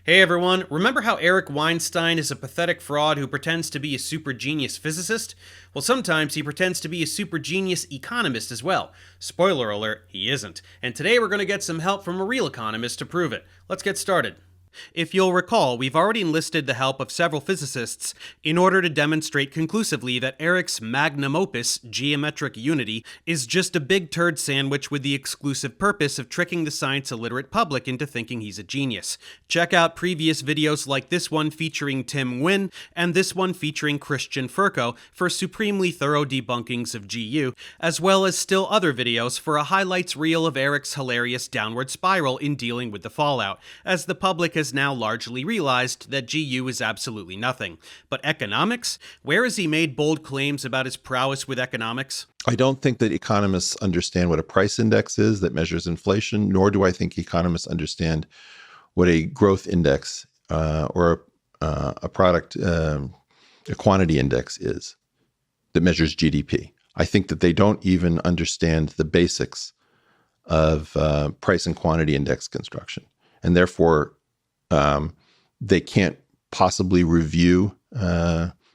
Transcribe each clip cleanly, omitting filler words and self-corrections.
Hey everyone, remember how Eric Weinstein is a pathetic fraud who pretends to be a super genius physicist? Well, sometimes he pretends to be a super genius economist as well. Spoiler alert, he isn't. And today we're going to get some help from a real economist to prove it. Let's get started. If you'll recall, we've already enlisted the help of several physicists in order to demonstrate conclusively that Eric's magnum opus, geometric unity, is just a big turd sandwich with the exclusive purpose of tricking the science-illiterate public into thinking he's a genius. Check out previous videos like this one featuring Tim Nguyen and this one featuring Christian Furco for supremely thorough debunkings of GU, as well as still other videos for a highlights reel of Eric's hilarious downward spiral in dealing with the fallout, as the public has now largely realized that GU is absolutely nothing. But economics? Where has he made bold claims about his prowess with economics? I don't think that economists understand what a price index is that measures inflation, nor do I think economists understand what a growth index or a product, a quantity index is that measures GDP. I think that they don't even understand the basics of price and quantity index construction. And therefore, they can't possibly review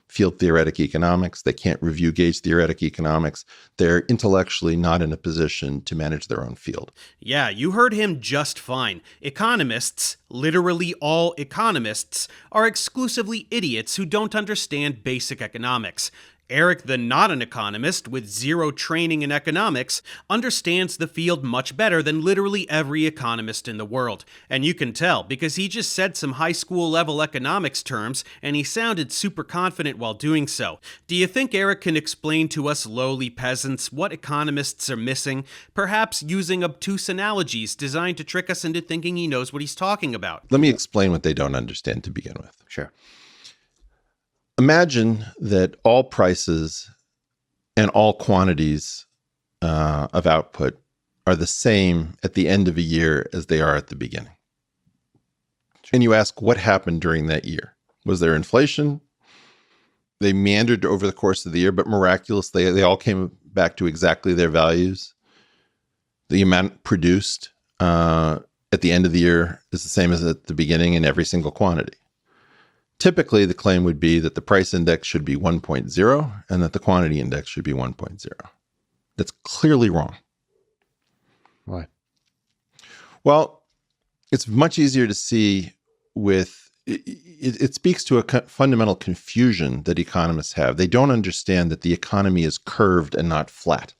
field theoretic economics. They can't review gauge theoretic economics. They're intellectually not in a position to manage their own field. Yeah, you heard him just fine. Economists, literally all economists, are exclusively idiots who don't understand basic economics. Eric, the not an economist with zero training in economics, understands the field much better than literally every economist in the world. And you can tell because he just said some high school level economics terms and he sounded super confident while doing so. Do you think Eric can explain to us lowly peasants what economists are missing, perhaps using obtuse analogies designed to trick us into thinking he knows what he's talking about? Let me explain what they don't understand to begin with. Sure. Imagine that all prices and all quantities of output are the same at the end of a year as they are at the beginning. And you ask, what happened during that year? Was there inflation? They meandered over the course of the year, but miraculously, they all came back to exactly their values. The amount produced at the end of the year is the same as at the beginning in every single quantity. Typically, the claim would be that the price index should be 1.0 and that the quantity index should be 1.0. That's clearly wrong. Why? Well, it's much easier to see with, it speaks to a fundamental confusion that economists have. They don't understand that the economy is curved and not flat.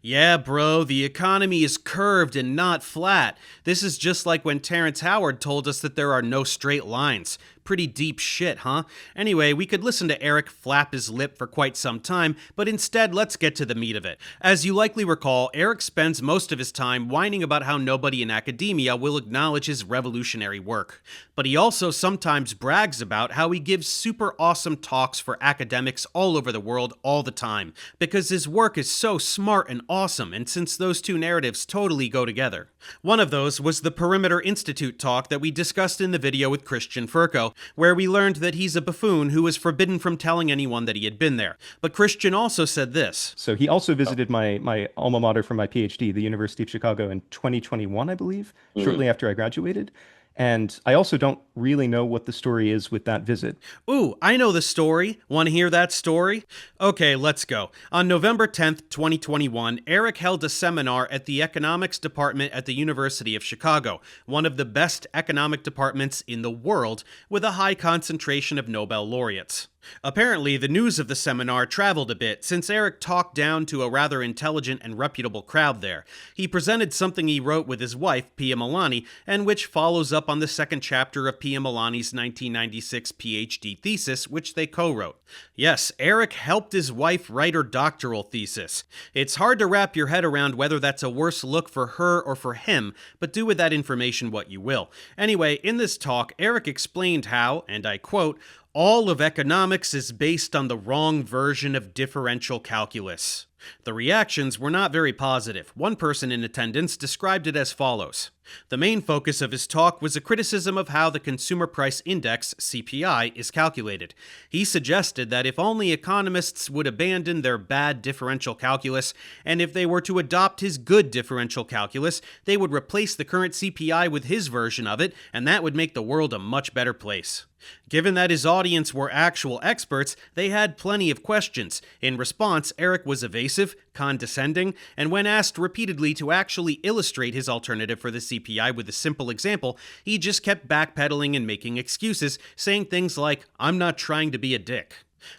Yeah, bro, the economy is curved and not flat. This is just like when Terrence Howard told us that there are no straight lines. Pretty deep shit, huh? Anyway, we could listen to Eric flap his lip for quite some time, but instead, let's get to the meat of it. As you likely recall, Eric spends most of his time whining about how nobody in academia will acknowledge his revolutionary work. But he also sometimes brags about how he gives super awesome talks for academics all over the world all the time, because his work is so smart and awesome, and since those two narratives totally go together. One of those was the Perimeter Institute talk that we discussed in the video with Christian Furco, where we learned that he's a buffoon who was forbidden from telling anyone that he had been there. But Christian also said this. So he also visited my alma mater for my PhD, the University of Chicago, in 2021, I believe, shortly after I graduated. And I also don't really know what the story is with that visit. Ooh, I know the story. Want to hear that story? Okay, let's go. On November 10th, 2021, Eric held a seminar at the economics department at the University of Chicago, one of the best economic departments in the world, with a high concentration of Nobel laureates. Apparently, the news of the seminar traveled a bit, since Eric talked down to a rather intelligent and reputable crowd there. He presented something he wrote with his wife, Pia Milani, and which follows up on the second chapter of Pia Milani's 1996 PhD thesis, which they co-wrote. Yes, Eric helped his wife write her doctoral thesis. It's hard to wrap your head around whether that's a worse look for her or for him, but do with that information what you will. Anyway, in this talk, Eric explained how, and I quote, all of economics is based on the wrong version of differential calculus. The reactions were not very positive. One person in attendance described it as follows. The main focus of his talk was a criticism of how the Consumer Price Index, CPI, is calculated. He suggested that if only economists would abandon their bad differential calculus, and if they were to adopt his good differential calculus, they would replace the current CPI with his version of it, and that would make the world a much better place. Given that his audience were actual experts, they had plenty of questions. In response, Eric was evasive, condescending, and when asked repeatedly to actually illustrate his alternative for the CPI with a simple example, he just kept backpedaling and making excuses, saying things like, "I'm not trying to be a dick."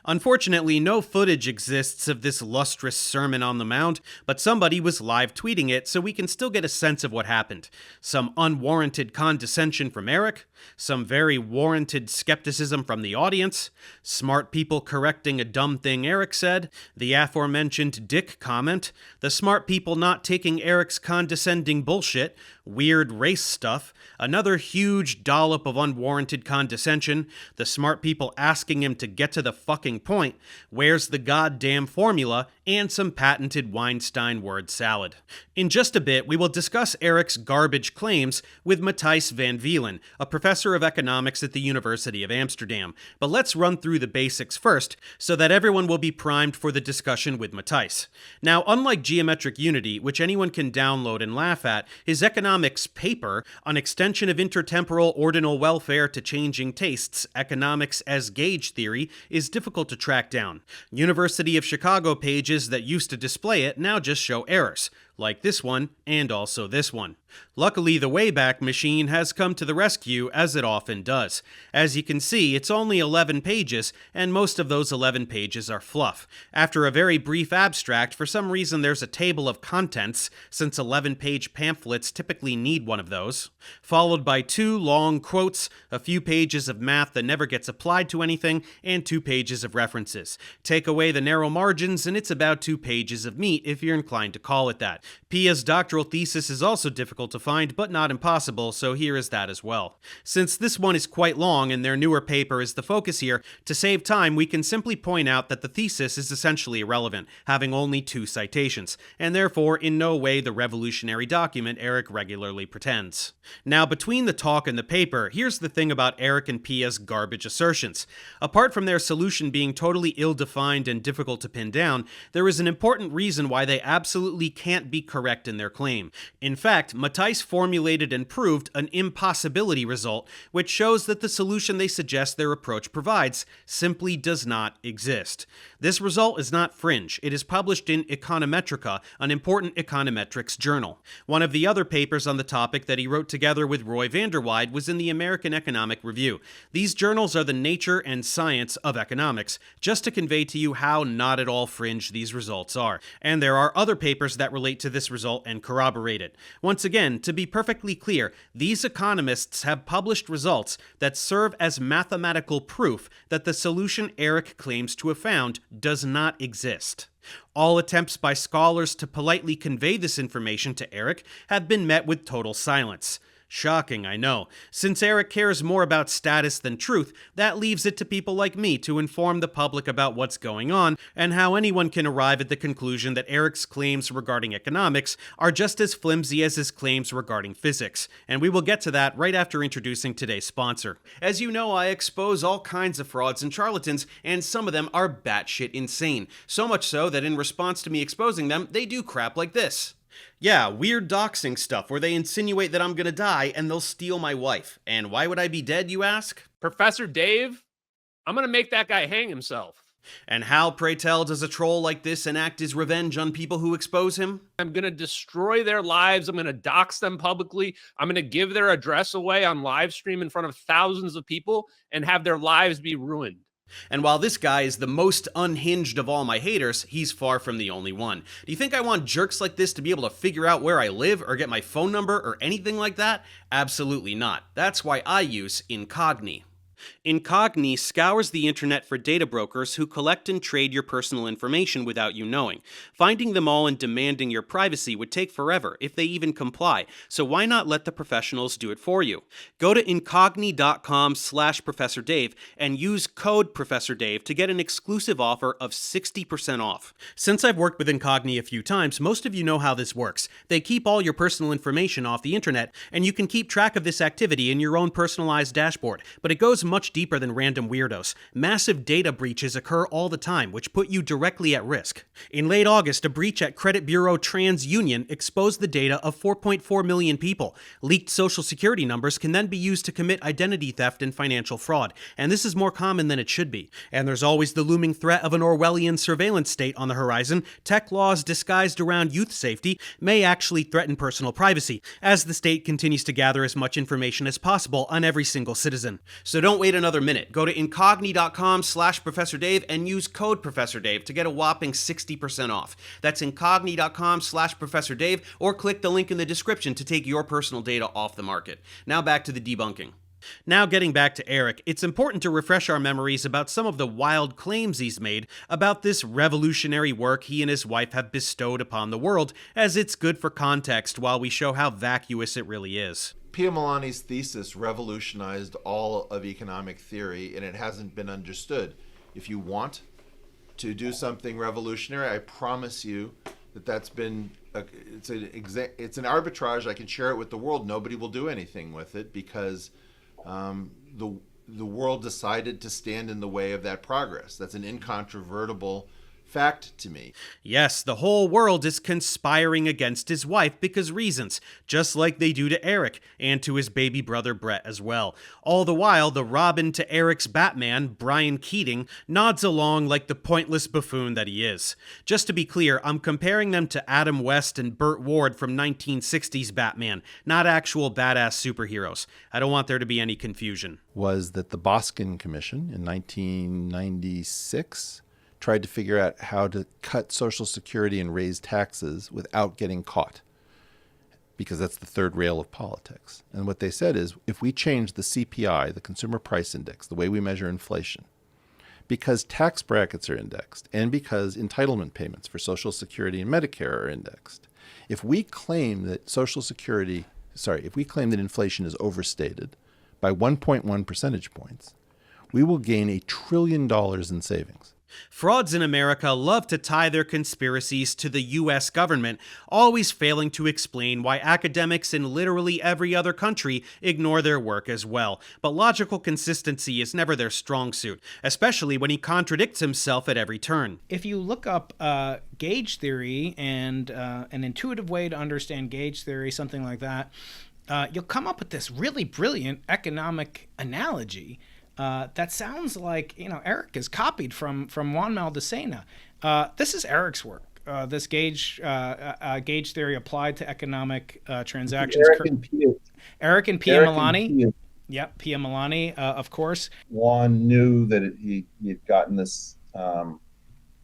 Unfortunately, no footage exists of this lustrous sermon on the Mount, but somebody was live tweeting it, so we can still get a sense of what happened. Some unwarranted condescension from Eric, some very warranted skepticism from the audience, smart people correcting a dumb thing Eric said, the aforementioned dick comment, the smart people not taking Eric's condescending bullshit, weird race stuff, another huge dollop of unwarranted condescension, the smart people asking him to get to the fucking point, where's the goddamn formula, and some patented Weinstein word salad. In just a bit, we will discuss Eric's garbage claims with Matthijs van Veelen, a professor of economics at the University of Amsterdam. But let's run through the basics first, so that everyone will be primed for the discussion with Matthijs. Now, unlike geometric unity, which anyone can download and laugh at, his economics paper, An Extension of Intertemporal Ordinal Welfare to Changing Tastes, Economics as Gauge Theory, is difficult to track down. University of Chicago pages that used to display it now just show errors, like this one and also this one. Luckily, the Wayback Machine has come to the rescue, as it often does. As you can see, it's only 11 pages, and most of those 11 pages are fluff. After a very brief abstract, for some reason there's a table of contents, since 11-page pamphlets typically need one of those, followed by 2 long quotes, a few pages of math that never gets applied to anything, and 2 pages of references. Take away the narrow margins, and it's about 2 pages of meat, if you're inclined to call it that. Pia's doctoral thesis is also difficult to find, but not impossible, so here is that as well. Since this one is quite long and their newer paper is the focus here, to save time we can simply point out that the thesis is essentially irrelevant, having only 2 citations, and therefore in no way the revolutionary document Eric regularly pretends. Now, between the talk and the paper, here's the thing about Eric and Pia's garbage assertions. Apart from their solution being totally ill-defined and difficult to pin down, there is an important reason why they absolutely can't be correct in their claim. In fact, Matthijs formulated and proved an impossibility result, which shows that the solution they suggest their approach provides simply does not exist. This result is not fringe. It is published in Econometrica, an important econometrics journal. One of the other papers on the topic that he wrote together with Roy Vanderweide was in the American Economic Review. These journals are the nature and science of economics, just to convey to you how not at all fringe these results are. And there are other papers that relate to this result and corroborate it. Once again, to be perfectly clear, these economists have published results that serve as mathematical proof that the solution Eric claims to have found does not exist. All attempts by scholars to politely convey this information to Eric have been met with total silence. Shocking, I know. Since Eric cares more about status than truth, that leaves it to people like me to inform the public about what's going on and how anyone can arrive at the conclusion that Eric's claims regarding economics are just as flimsy as his claims regarding physics. And we will get to that right after introducing today's sponsor. As you know, I expose all kinds of frauds and charlatans, and some of them are batshit insane. So much so that in response to me exposing them, they do crap like this. Yeah, weird doxing stuff where they insinuate that I'm gonna die and they'll steal my wife. And why would I be dead, you ask? Professor Dave, I'm gonna make that guy hang himself. And how, pray tell, does a troll like this enact his revenge on people who expose him? I'm gonna destroy their lives. I'm gonna dox them publicly. I'm gonna give their address away on live stream in front of thousands of people and have their lives be ruined. And while this guy is the most unhinged of all my haters, he's far from the only one. Do you think I want jerks like this to be able to figure out where I live or get my phone number or anything like that? Absolutely not. That's why I use Incogni. Incogni scours the internet for data brokers who collect and trade your personal information without you knowing. Finding them all and demanding your privacy would take forever, if they even comply, so why not let the professionals do it for you? Go to incogni.com/Professor Dave and use code Professor Dave to get an exclusive offer of 60% off. Since I've worked with Incogni a few times, most of you know how this works. They keep all your personal information off the internet, and you can keep track of this activity in your own personalized dashboard, but it goes much deeper than random weirdos. Massive data breaches occur all the time, which put you directly at risk. In late August, a breach at credit bureau TransUnion exposed the data of 4.4 million people. Leaked social security numbers can then be used to commit identity theft and financial fraud, and this is more common than it should be. And there's always the looming threat of an Orwellian surveillance state on the horizon. Tech laws disguised around youth safety may actually threaten personal privacy, as the state continues to gather as much information as possible on every single citizen. So don't wait another minute. Go to incogni.com/Professor Dave and use code Professor Dave to get a whopping 60% off. That's incogni.com/Professor Dave, or click the link in the description to take your personal data off the market. Now back to the debunking. Now getting back to Eric, it's important to refresh our memories about some of the wild claims he's made about this revolutionary work he and his wife have bestowed upon the world, as it's good for context while we show how vacuous it really is. Pia Milani's thesis revolutionized all of economic theory, and it hasn't been understood. If you want to do something revolutionary, I promise you that that's been it's an arbitrage. I can share it with the world. Nobody will do anything with it because the world decided to stand in the way of that progress. That's an incontrovertible fact to me. Yes, the whole world is conspiring against his wife because reasons, just like they do to Eric and to his baby brother Brett as well. All the while, the Robin to Eric's Batman, Brian Keating, nods along like the pointless buffoon that he is. Just to be clear, I'm comparing them to Adam West and Burt Ward from 1960s Batman, not actual badass superheroes. I don't want there to be any confusion. Was that the Boskin Commission in 1996 tried to figure out how to cut Social Security and raise taxes without getting caught, because that's the third rail of politics. And what they said is, if we change the CPI, the Consumer Price Index, the way we measure inflation, because tax brackets are indexed and because entitlement payments for Social Security and Medicare are indexed, if we claim that inflation is overstated by 1.1 percentage points, we will gain $1 trillion in savings. Frauds in America love to tie their conspiracies to the US government, always failing to explain why academics in literally every other country ignore their work as well. But logical consistency is never their strong suit, especially when he contradicts himself at every turn. If you look up gauge theory and an intuitive way to understand gauge theory, something like that, you'll come up with this really brilliant economic analogy. That sounds like, Eric is copied from Juan Maldacena. This is Eric's work. This gauge theory applied to economic transactions. Eric and Pia Milani. Yep, Pia Milani, of course. Juan knew that he had gotten this.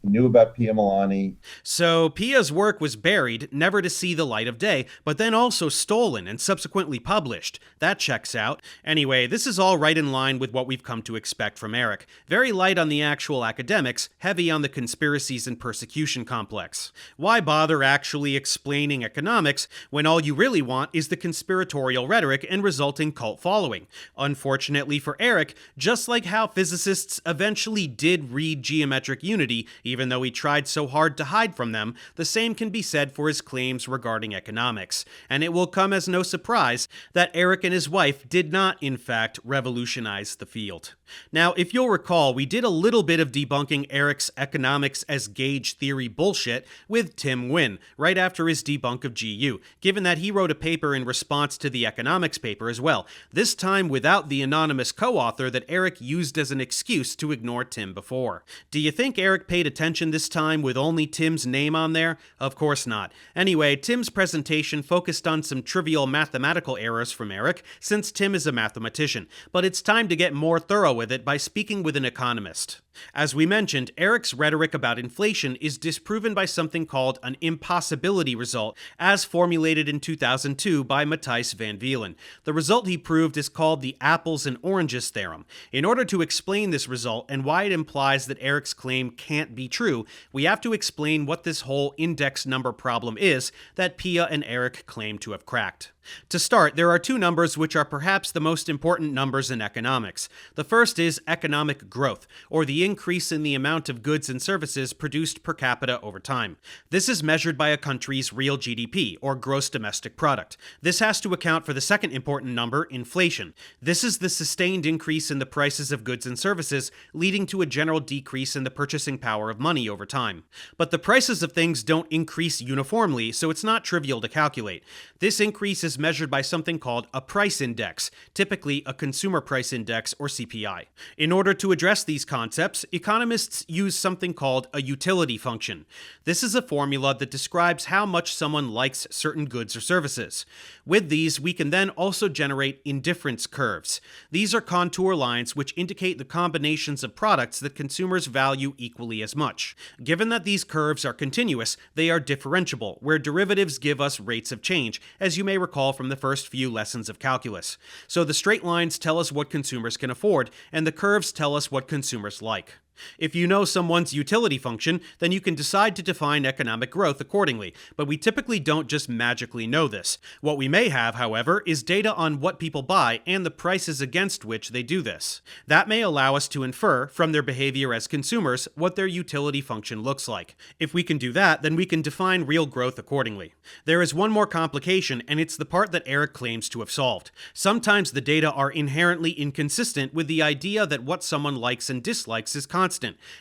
Knew about Pia Milani. So Pia's work was buried, never to see the light of day, but then also stolen and subsequently published. That checks out. Anyway, this is all right in line with what we've come to expect from Eric. Very light on the actual academics, heavy on the conspiracies and persecution complex. Why bother actually explaining economics when all you really want is the conspiratorial rhetoric and resulting cult following? Unfortunately for Eric, just like how physicists eventually did read geometric unity, even though he tried so hard to hide from them, the same can be said for his claims regarding economics. And it will come as no surprise that Eric and his wife did not, in fact, revolutionize the field. Now, if you'll recall, we did a little bit of debunking Eric's economics as gauge theory bullshit with Tim Nguyen, right after his debunk of GU, given that he wrote a paper in response to the economics paper as well, this time without the anonymous co-author that Eric used as an excuse to ignore Tim before. Do you think Eric paid attention attention this time with only Tim's name on there? Of course not. Anyway, Tim's presentation focused on some trivial mathematical errors from Eric, since Tim is a mathematician, but it's time to get more thorough with it by speaking with an economist. As we mentioned, Eric's rhetoric about inflation is disproven by something called an impossibility result, as formulated in 2002 by Matthijs van Veelen. The result he proved is called the apples and oranges theorem. In order to explain this result and why it implies that Eric's claim can't be true, we have to explain what this whole index number problem is that Pia and Eric claim to have cracked. To start, there are two numbers which are perhaps the most important numbers in economics. The first is economic growth, or the increase in the amount of goods and services produced per capita over time. This is measured by a country's real GDP, or gross domestic product. This has to account for the second important number, inflation. This is the sustained increase in the prices of goods and services, leading to a general decrease in the purchasing power of money over time. But the prices of things don't increase uniformly, so it's not trivial to calculate. This increase is measured by something called a price index, typically a consumer price index or CPI. In order to address these concepts, economists use something called a utility function. This is a formula that describes how much someone likes certain goods or services. With these, we can then also generate indifference curves. These are contour lines which indicate the combinations of products that consumers value equally as much. Given that these curves are continuous, they are differentiable, where derivatives give us rates of change, as you may recall from the first few lessons of calculus. So the straight lines tell us what consumers can afford, and the curves tell us what consumers like. If you know someone's utility function, then you can decide to define economic growth accordingly, but we typically don't just magically know this. What we may have, however, is data on what people buy and the prices against which they do this. That may allow us to infer, from their behavior as consumers, what their utility function looks like. If we can do that, then we can define real growth accordingly. There is one more complication, and it's the part that Eric claims to have solved. Sometimes the data are inherently inconsistent with the idea that what someone likes and dislikes is constant,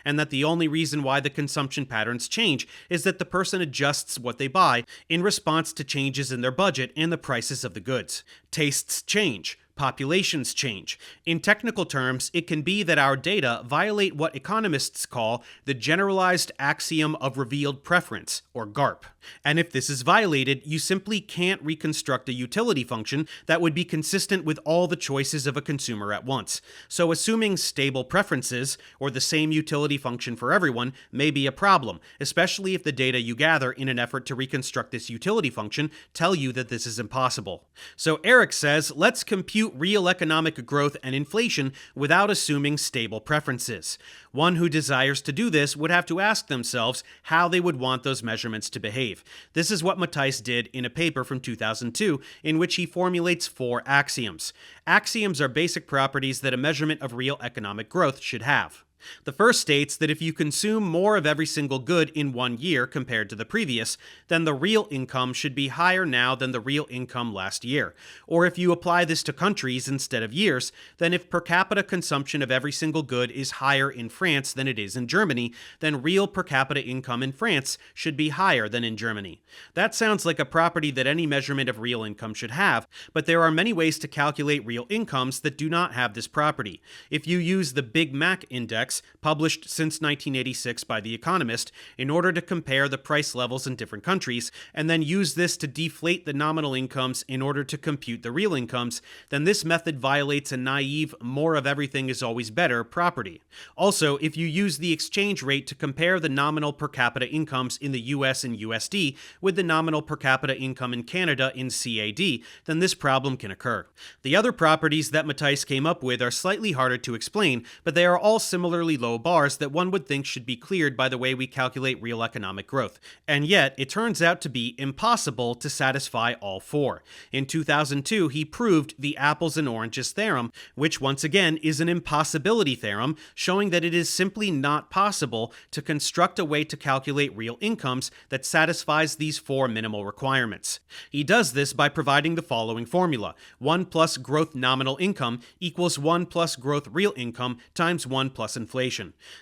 and that the only reason why the consumption patterns change is that the person adjusts what they buy in response to changes in their budget and the prices of the goods. Tastes change. Populations change. In technical terms, it can be that our data violate what economists call the generalized axiom of revealed preference, or GARP. And if this is violated, you simply can't reconstruct a utility function that would be consistent with all the choices of a consumer at once. So assuming stable preferences, or the same utility function for everyone, may be a problem, especially if the data you gather in an effort to reconstruct this utility function tell you that this is impossible. So Eric says, let's compute real economic growth and inflation without assuming stable preferences. One who desires to do this would have to ask themselves how they would want those measurements to behave. This is what Matthijs did in a paper from 2002, in which he formulates 4 axioms. Axioms are basic properties that a measurement of real economic growth should have. The first states that if you consume more of every single good in one year compared to the previous, then the real income should be higher now than the real income last year. Or if you apply this to countries instead of years, then if per capita consumption of every single good is higher in France than it is in Germany, then real per capita income in France should be higher than in Germany. That sounds like a property that any measurement of real income should have, but there are many ways to calculate real incomes that do not have this property. If you use the Big Mac index, published since 1986 by The Economist, in order to compare the price levels in different countries, and then use this to deflate the nominal incomes in order to compute the real incomes, then this method violates a naive more of everything is always better property. Also, if you use the exchange rate to compare the nominal per capita incomes in the US in USD with the nominal per capita income in Canada in CAD, then this problem can occur. The other properties that Matthijs came up with are slightly harder to explain, but they are all similarly low bars that one would think should be cleared by the way we calculate real economic growth. And yet, it turns out to be impossible to satisfy all 4. In 2002, he proved the apples and oranges theorem, which once again is an impossibility theorem, showing that it is simply not possible to construct a way to calculate real incomes that satisfies these 4 minimal requirements. He does this by providing the following formula: 1 plus growth nominal income equals 1 plus growth real income times 1 plus inflation.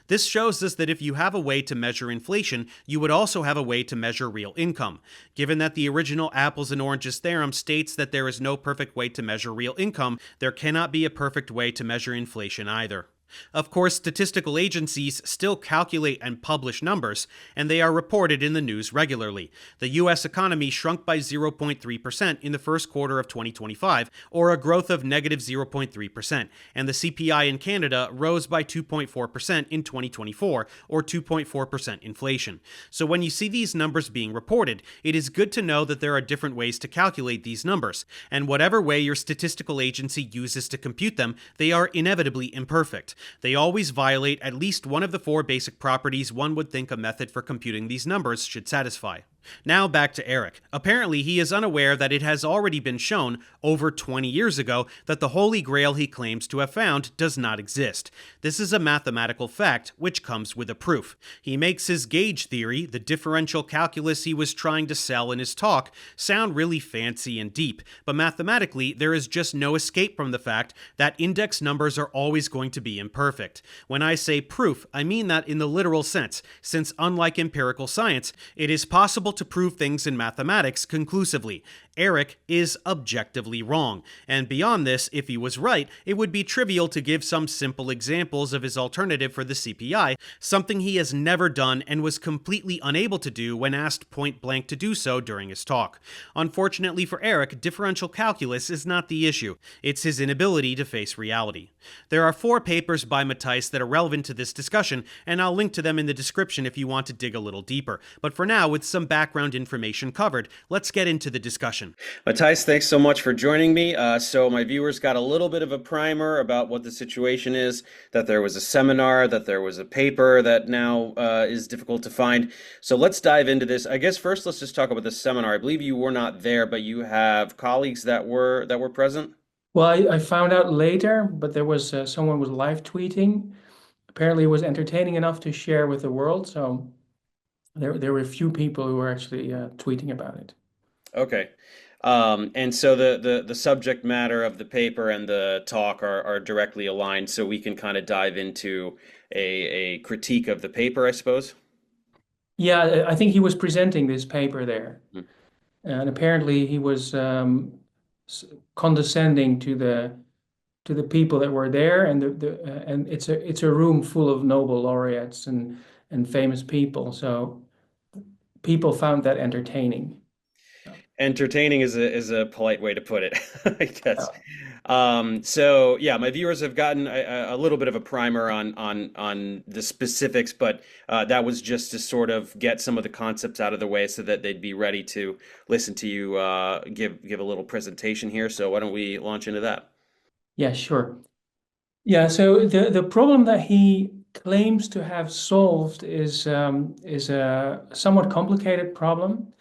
This shows us that if you have a way to measure inflation, you would also have a way to measure real income. Given that the original apples and oranges theorem states that there is no perfect way to measure real income, there cannot be a perfect way to measure inflation either. Of course, statistical agencies still calculate and publish numbers, and they are reported in the news regularly. The U.S. economy shrunk by 0.3% in the first quarter of 2025, or a growth of negative 0.3%, and the CPI in Canada rose by 2.4% in 2024, or 2.4% inflation. So when you see these numbers being reported, it is good to know that there are different ways to calculate these numbers, and whatever way your statistical agency uses to compute them, they are inevitably imperfect. They always violate at least one of the four basic properties one would think a method for computing these numbers should satisfy. Now back to Eric. Apparently he is unaware that it has already been shown over 20 years ago that the Holy Grail he claims to have found does not exist. This is a mathematical fact which comes with a proof. He makes his gauge theory, the differential calculus he was trying to sell in his talk, sound really fancy and deep, but mathematically there is just no escape from the fact that index numbers are always going to be imperfect. When I say proof, I mean that in the literal sense, since unlike empirical science, it is possible to prove things in mathematics conclusively. Eric is objectively wrong, and beyond this, if he was right, it would be trivial to give some simple examples of his alternative for the CPI, something he has never done and was completely unable to do when asked point blank to do so during his talk. Unfortunately for Eric, differential calculus is not the issue, it's his inability to face reality. There are 4 papers by Matthijs that are relevant to this discussion, and I'll link to them in the description if you want to dig a little deeper, but for now, with some background information covered, let's get into the discussion. Matthijs, thanks so much for joining me. So my viewers got a little bit of a primer about what the situation is, that there was a seminar, that there was a paper that now is difficult to find. So let's dive into this. I guess first let's just talk about the seminar. I believe you were not there, but you have colleagues that were present? Well, I found out later, but there was someone was live tweeting. Apparently it was entertaining enough to share with the world. So there were a few people who were actually tweeting about it. Okay. And so the subject matter of the paper and the talk are directly aligned, so we can kind of dive into a critique of the paper, I suppose. Yeah, I think he was presenting this paper there. And apparently he was condescending to the people that were there, and and it's a room full of Nobel laureates and famous people. So people found that entertaining. Entertaining is a polite way to put it, I guess. So yeah, my viewers have gotten a little bit of a primer on the specifics, but that was just to sort of get some of the concepts out of the way so that they'd be ready to listen to you give a little presentation here. So why don't we launch into that? Yeah, sure. Yeah, so the problem that he claims to have solved is a somewhat complicated problem.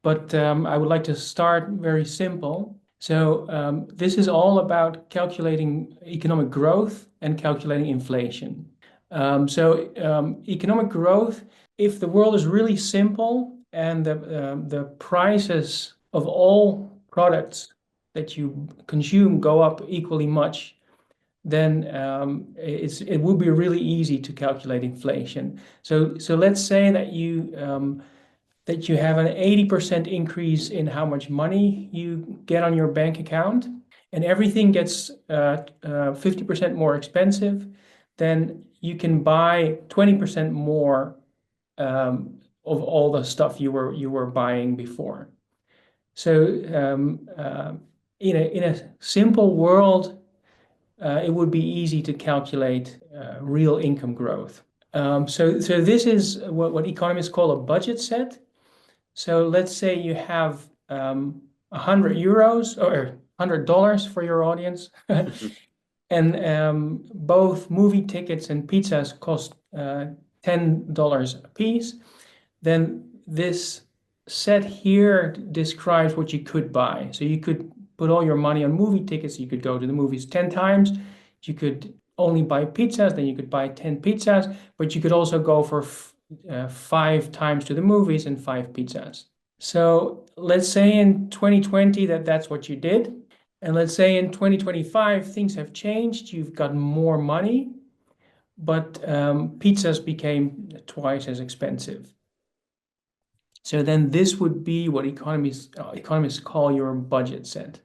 But I would like to start very simple. So this is all about calculating economic growth and calculating inflation. Economic growth, if the world is really simple and the prices of all products that you consume go up equally much, then it would be really easy to calculate inflation. So let's say that you have an 80% increase in how much money you get on your bank account, and everything gets 50% more expensive, then you can buy 20% more of all the stuff you were buying before. So in a simple world, it would be easy to calculate real income growth. So this is what economists call a budget set. So let's say you have 100 euros or $100 for your audience, and both movie tickets and pizzas cost $10 a piece. Then this set here describes what you could buy. So you could put all your money on movie tickets. You could go to the movies 10 times. You could only buy pizzas, then you could buy 10 pizzas, but you could also go for 5 times to the movies and 5 pizzas. So let's say in 2020 that's what you did. And let's say in 2025, things have changed. You've got more money, but pizzas became twice as expensive. So then this would be what economists call your budget set.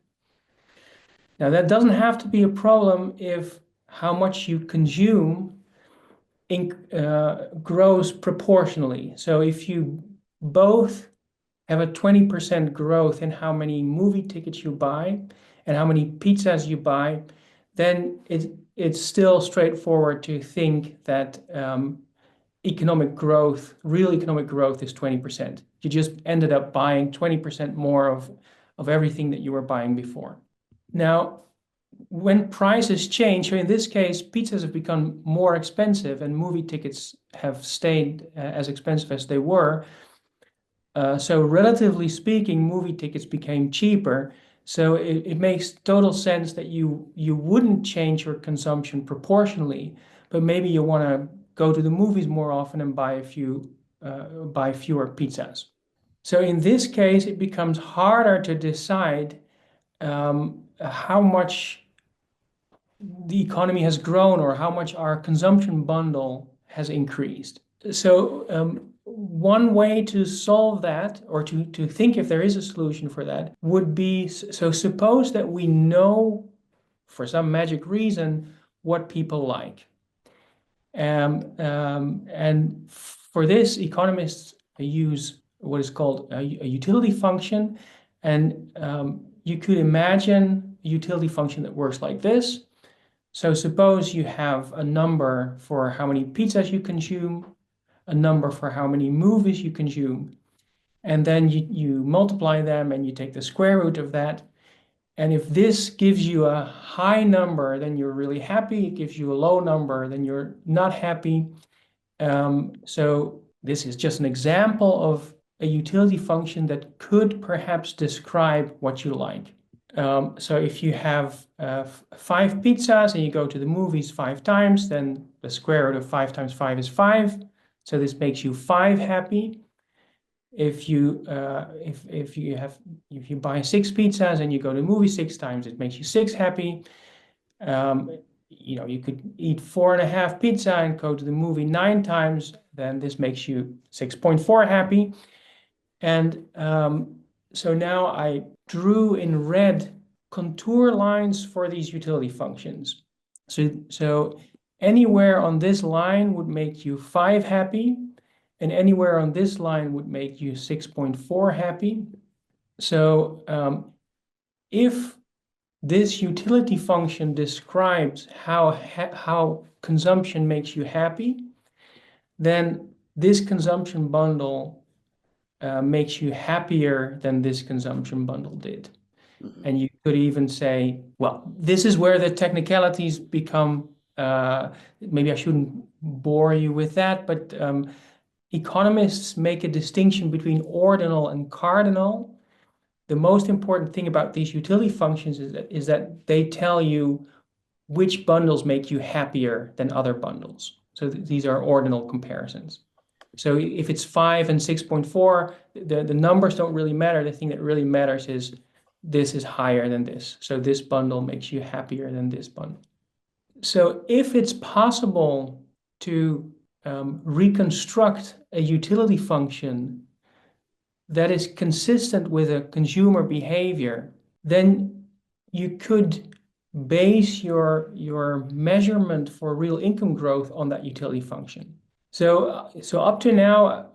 Now that doesn't have to be a problem if how much you consume grows proportionally. So if you both have a 20% growth in how many movie tickets you buy and how many pizzas you buy, then it's still straightforward to think that real economic growth is 20%. You just ended up buying 20% more of everything that you were buying before. Now, when prices change, so in this case, pizzas have become more expensive and movie tickets have stayed as expensive as they were. So relatively speaking, movie tickets became cheaper. So it makes total sense that you wouldn't change your consumption proportionally, but maybe you want to go to the movies more often and buy fewer pizzas. So in this case, it becomes harder to decide how much the economy has grown or how much our consumption bundle has increased. So one way to solve that, or to think if there is a solution for that, would be, so suppose that we know for some magic reason what people like. And for this, economists use what is called a utility function. And you could imagine a utility function that works like this. So suppose you have a number for how many pizzas you consume, a number for how many movies you consume, and then you multiply them and you take the square root of that. And if this gives you a high number, then you're really happy. It gives you a low number, then you're not happy. So this is just an example of a utility function that could perhaps describe what you like. So if you have 5 pizzas and you go to the movies 5 times, then the square root of 5 times 5 is 5. So this makes you 5 happy. If you buy 6 pizzas and you go to the movie 6 times, it makes you 6 happy. You could eat 4.5 pizza and go to the movie 9 times, then this makes you 6.4 happy. And so now I drew in red contour lines for these utility functions. So anywhere on this line would make you 5 happy, and anywhere on this line would make you 6.4 happy. So if this utility function describes how consumption makes you happy, then this consumption bundle makes you happier than this consumption bundle did. And you could even say, well, this is where the technicalities become, maybe I shouldn't bore you with that, but economists make a distinction between ordinal and cardinal. The most important thing about these utility functions is that they tell you which bundles make you happier than other bundles. So these are ordinal comparisons. So if it's 5 and 6.4, the numbers don't really matter. The thing that really matters is this is higher than this. So this bundle makes you happier than this bundle. So if it's possible to reconstruct a utility function that is consistent with a consumer behavior, then you could base your measurement for real income growth on that utility function. So up to now,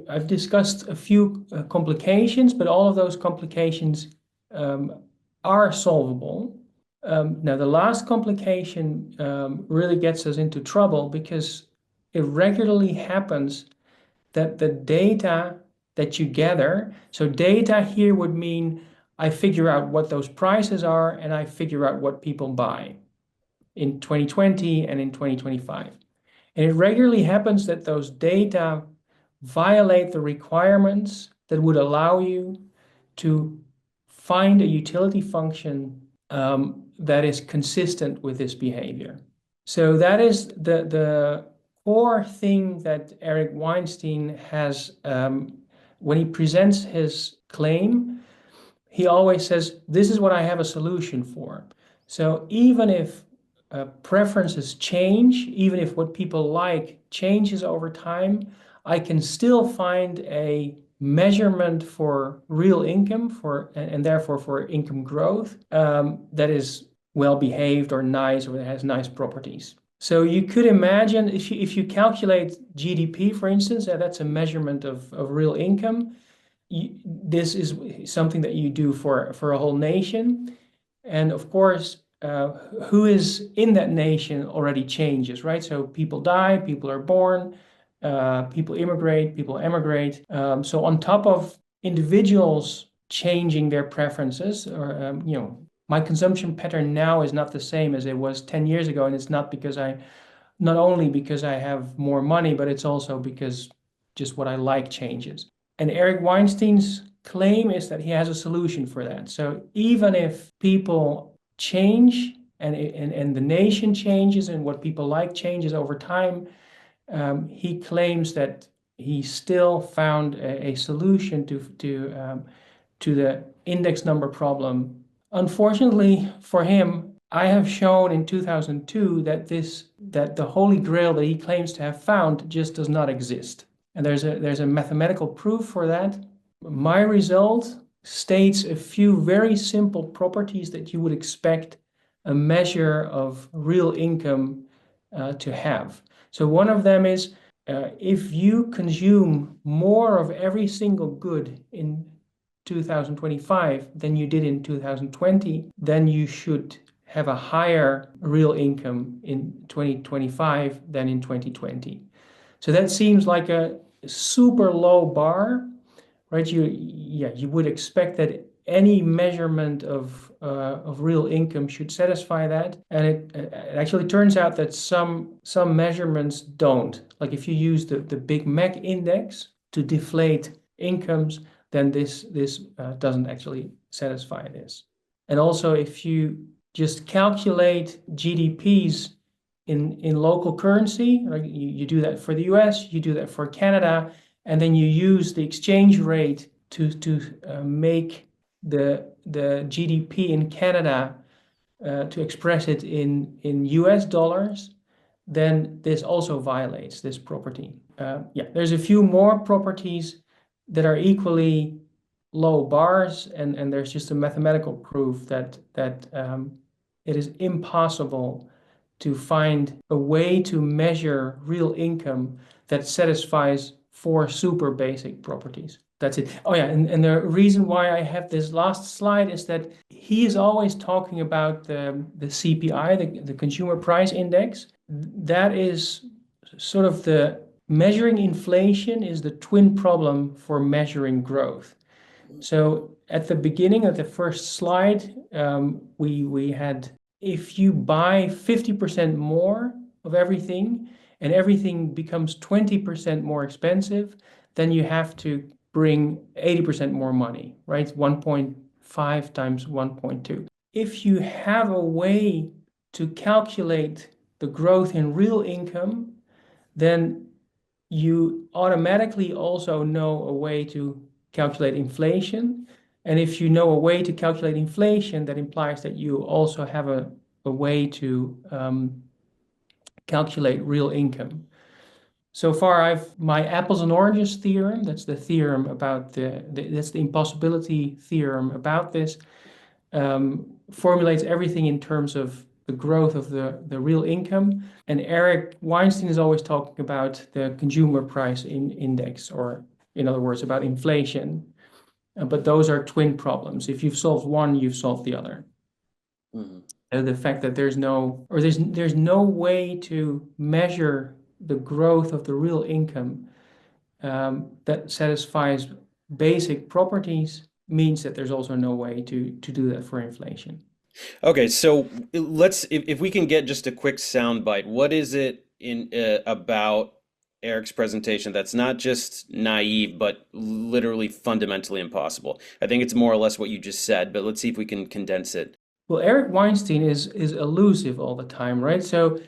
I've discussed a few complications, but all of those complications are solvable. Now, the last complication really gets us into trouble because it regularly happens that the data that you gather, so data here would mean I figure out what those prices are and I figure out what people buy in 2020 and in 2025. And it regularly happens that those data violate the requirements that would allow you to find a utility function that is consistent with this behavior. So that is the core thing that Eric Weinstein has, when he presents his claim, he always says, this is what I have a solution for. So even if preferences change, even if what people like changes over time, I can still find a measurement for real income and therefore for income growth that is well behaved or nice or has nice properties. So you could imagine if you calculate GDP, for instance, that's a measurement of real income. This is something that you do for a whole nation. And of course, who is in that nation already changes, right? So people die, people are born, people immigrate, people emigrate. So on top of individuals changing their preferences, or my consumption pattern now is not the same as it was 10 years ago, and it's not only because I have more money, but it's also because just what I like changes. And Eric Weinstein's claim is that he has a solution for that. So even if people change and the nation changes and what people like changes over time, he claims that he still found a solution to the index number problem. Unfortunately for him, I have shown in 2002 that the holy grail that he claims to have found just does not exist. And there's a mathematical proof for that. My result states a few very simple properties that you would expect a measure of real income to have. So one of them is if you consume more of every single good in 2025 than you did in 2020, then you should have a higher real income in 2025 than in 2020. So that seems like a super low bar, right? You would expect that any measurement of real income should satisfy that, and it actually turns out that some measurements don't. Like if you use the Big Mac index to deflate incomes, then this doesn't actually satisfy this. And also, if you just calculate GDPs in local currency, like you do that for the US, you do that for Canada, and then you use the exchange rate to make the GDP in Canada to express it in US dollars, then this also violates this property. There's a few more properties that are equally low bars, and there's just a mathematical proof that it is impossible to find a way to measure real income that satisfies 4 super basic properties. That's it. Oh yeah, and the reason why I have this last slide is that he is always talking about the CPI, the Consumer Price Index. That is sort of the measuring inflation is the twin problem for measuring growth. So at the beginning of the first slide, we had if you buy 50% more of everything and everything becomes 20% more expensive, then you have to bring 80% more money, right? 1.5 times 1.2. If you have a way to calculate the growth in real income, then you automatically also know a way to calculate inflation. And if you know a way to calculate inflation, that implies that you also have a way to calculate real income. So far, my apples and oranges theorem, that's the theorem about that's the impossibility theorem about this, formulates everything in terms of the growth of the real income. And Eric Weinstein is always talking about the consumer price index, or in other words, about inflation. But those are twin problems. If you've solved one, you've solved the other. Mm-hmm. And the fact that there's no way to measure the growth of the real income that satisfies basic properties means that there's also no way to do that for inflation. Okay, so if we can get just a quick soundbite, what is it about Eric's presentation that's not just naive, but literally fundamentally impossible? I think it's more or less what you just said, but let's see if we can condense it. Well, Eric Weinstein is elusive all the time, right? So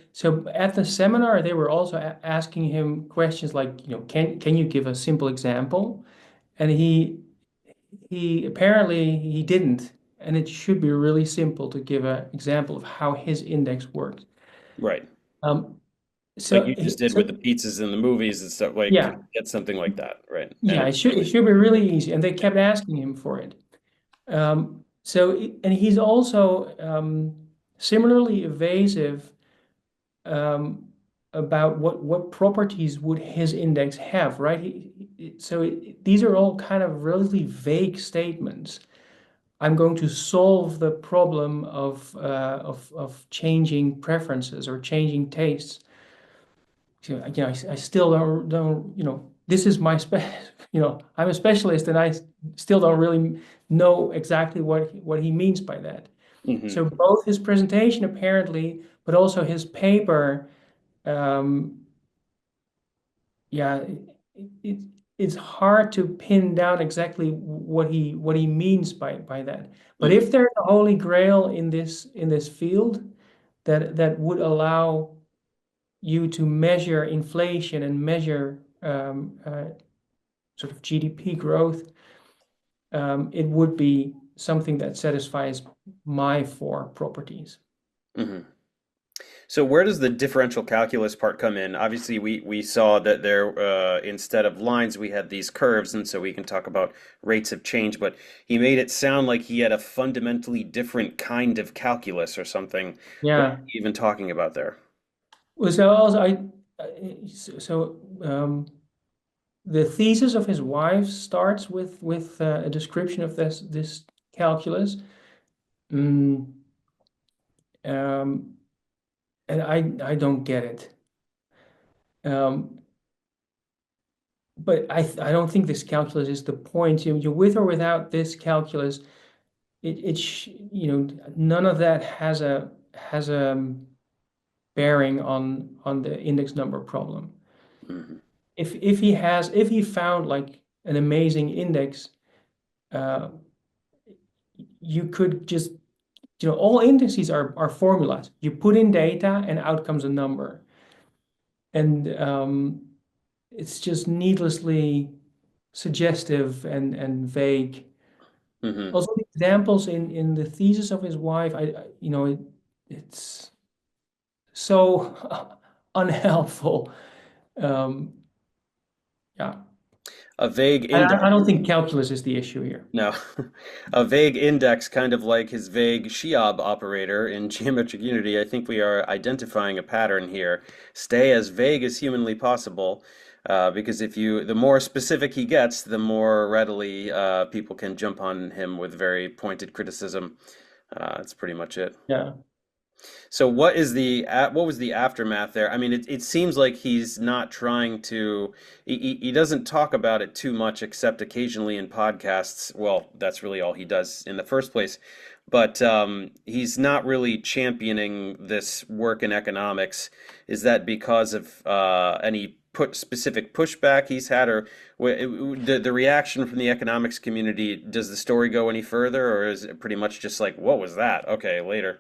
at the seminar, they were also asking him questions like, can you give a simple example? And he apparently he didn't. And it should be really simple to give an example of how his index works. Right. So like you just did with the pizzas in the movies and stuff, like get something like that, right? Yeah, it should be really easy. And they kept asking him for it. And he's also similarly evasive about what properties would his index have, right? These are all kind of relatively vague statements. I'm going to solve the problem of changing preferences or changing tastes. So, I still don't, this is my I'm a specialist, and I still don't really know exactly what he means by that. So both his presentation apparently, but also his paper, yeah, it, it's hard to pin down exactly what he means by that. But if there's a holy grail in this field that would allow you to measure inflation and measure sort of GDP growth, it would be something that satisfies my four properties. So where does the differential calculus part come in? Obviously, we saw that there instead of lines we had these curves, and so we can talk about rates of change. But he made it sound like he had a fundamentally different kind of calculus or something. What Yeah. are you even talking about there? Well, so also the thesis of his wife starts with a description of this calculus. And I don't get it. But I don't think this calculus is the point. You with or without this calculus, none of that has a bearing on the index number problem. If he found like an amazing index, you could just, all indices are formulas. You put in data and out comes a number. And it's just needlessly suggestive and vague. Also, the examples in the thesis of his wife, it's so unhelpful. Yeah. A vague index. I don't think calculus is the issue here. No, a vague index, kind of like his vague Sheob operator in geometric unity. I think we are identifying a pattern here. Stay as vague as humanly possible, because the more specific he gets, the more readily people can jump on him with very pointed criticism. That's pretty much it. Yeah. So what was the aftermath there? I mean, it seems like he's not trying to, he doesn't talk about it too much except occasionally in podcasts. Well, that's really all he does in the first place. But he's not really championing this work in economics. Is that because of any specific pushback he's had, or the reaction from the economics community? Does the story go any further, or is it pretty much just like, what was that? Okay, later.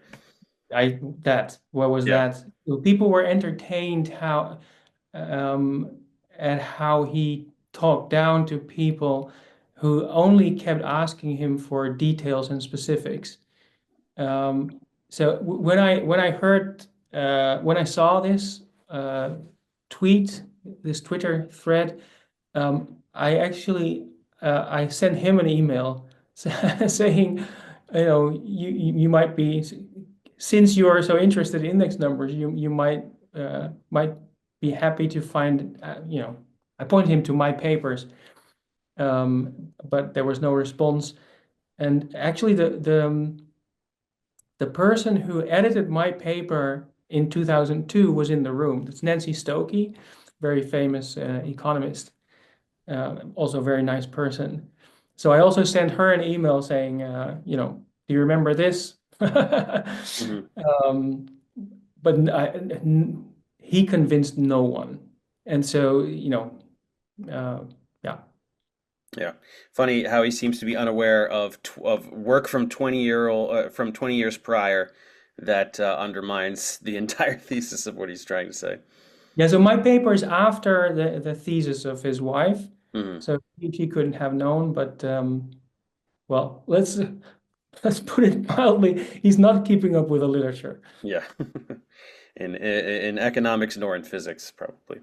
What was that? People were entertained at how he talked down to people who only kept asking him for details and specifics. So when I saw this tweet, this Twitter thread, I sent him an email saying, you might be, since you are so interested in index numbers, you might be happy to find, I pointed him to my papers, but there was no response. And actually, the person who edited my paper in 2002 was in the room. It's Nancy Stokey, very famous economist, also a very nice person. So I also sent her an email saying, do you remember this? But he convinced no one, and so yeah. Funny how he seems to be unaware of work from 20 years prior that undermines the entire thesis of what he's trying to say. Yeah. So my paper is after the thesis of his wife, so he couldn't have known. But well, let's put it mildly, he's not keeping up with the literature. Yeah, in economics nor in physics, probably.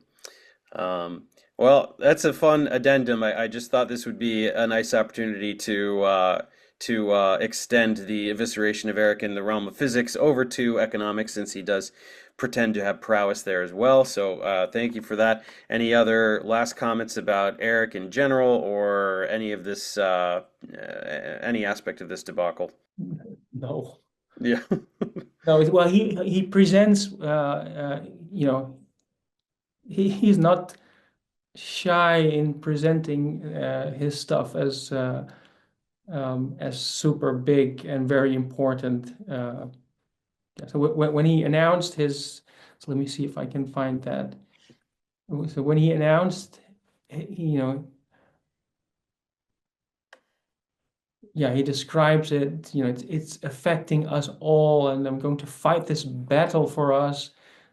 Well, that's a fun addendum. I just thought this would be a nice opportunity to to extend the evisceration of Eric in the realm of physics over to economics, since he does pretend to have prowess there as well. So thank you for that. Any other last comments about Eric in general, or any of this, any aspect of this debacle? No. Yeah. No, well, he presents, he's not shy in presenting his stuff as super big and very important. So when he announced his, so let me see if I can find that. So when he announced, he describes it, it's affecting us all, and I'm going to fight this battle for us.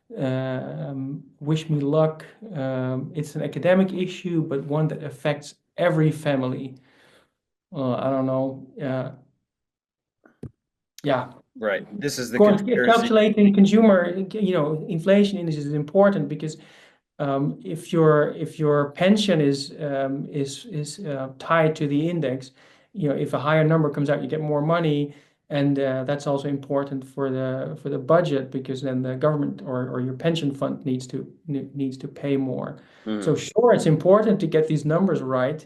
Wish me luck. It's an academic issue, but one that affects every family. I don't know. Yeah. Right. This is the Of course, conspiracy. calculating consumer, inflation indices is important, because if your pension is tied to the index, if a higher number comes out, you get more money, and that's also important for the budget, because then the government or your pension fund needs to pay more. So sure, it's important to get these numbers right,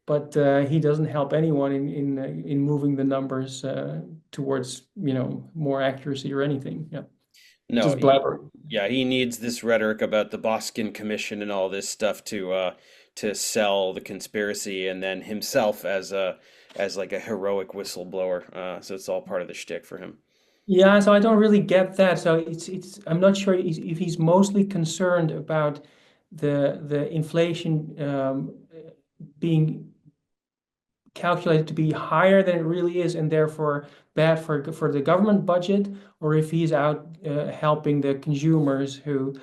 but he doesn't help anyone in moving the numbers towards more accuracy or anything. Yeah. No, Just blabber. he needs this rhetoric about the Boskin Commission and all this stuff to sell the conspiracy, and then himself as like a heroic whistleblower. So it's all part of the shtick for him. Yeah, so I don't really get that. So it's I'm not sure if he's mostly concerned about the inflation being calculated to be higher than it really is, and therefore bad for the government budget, or if he's out helping the consumers or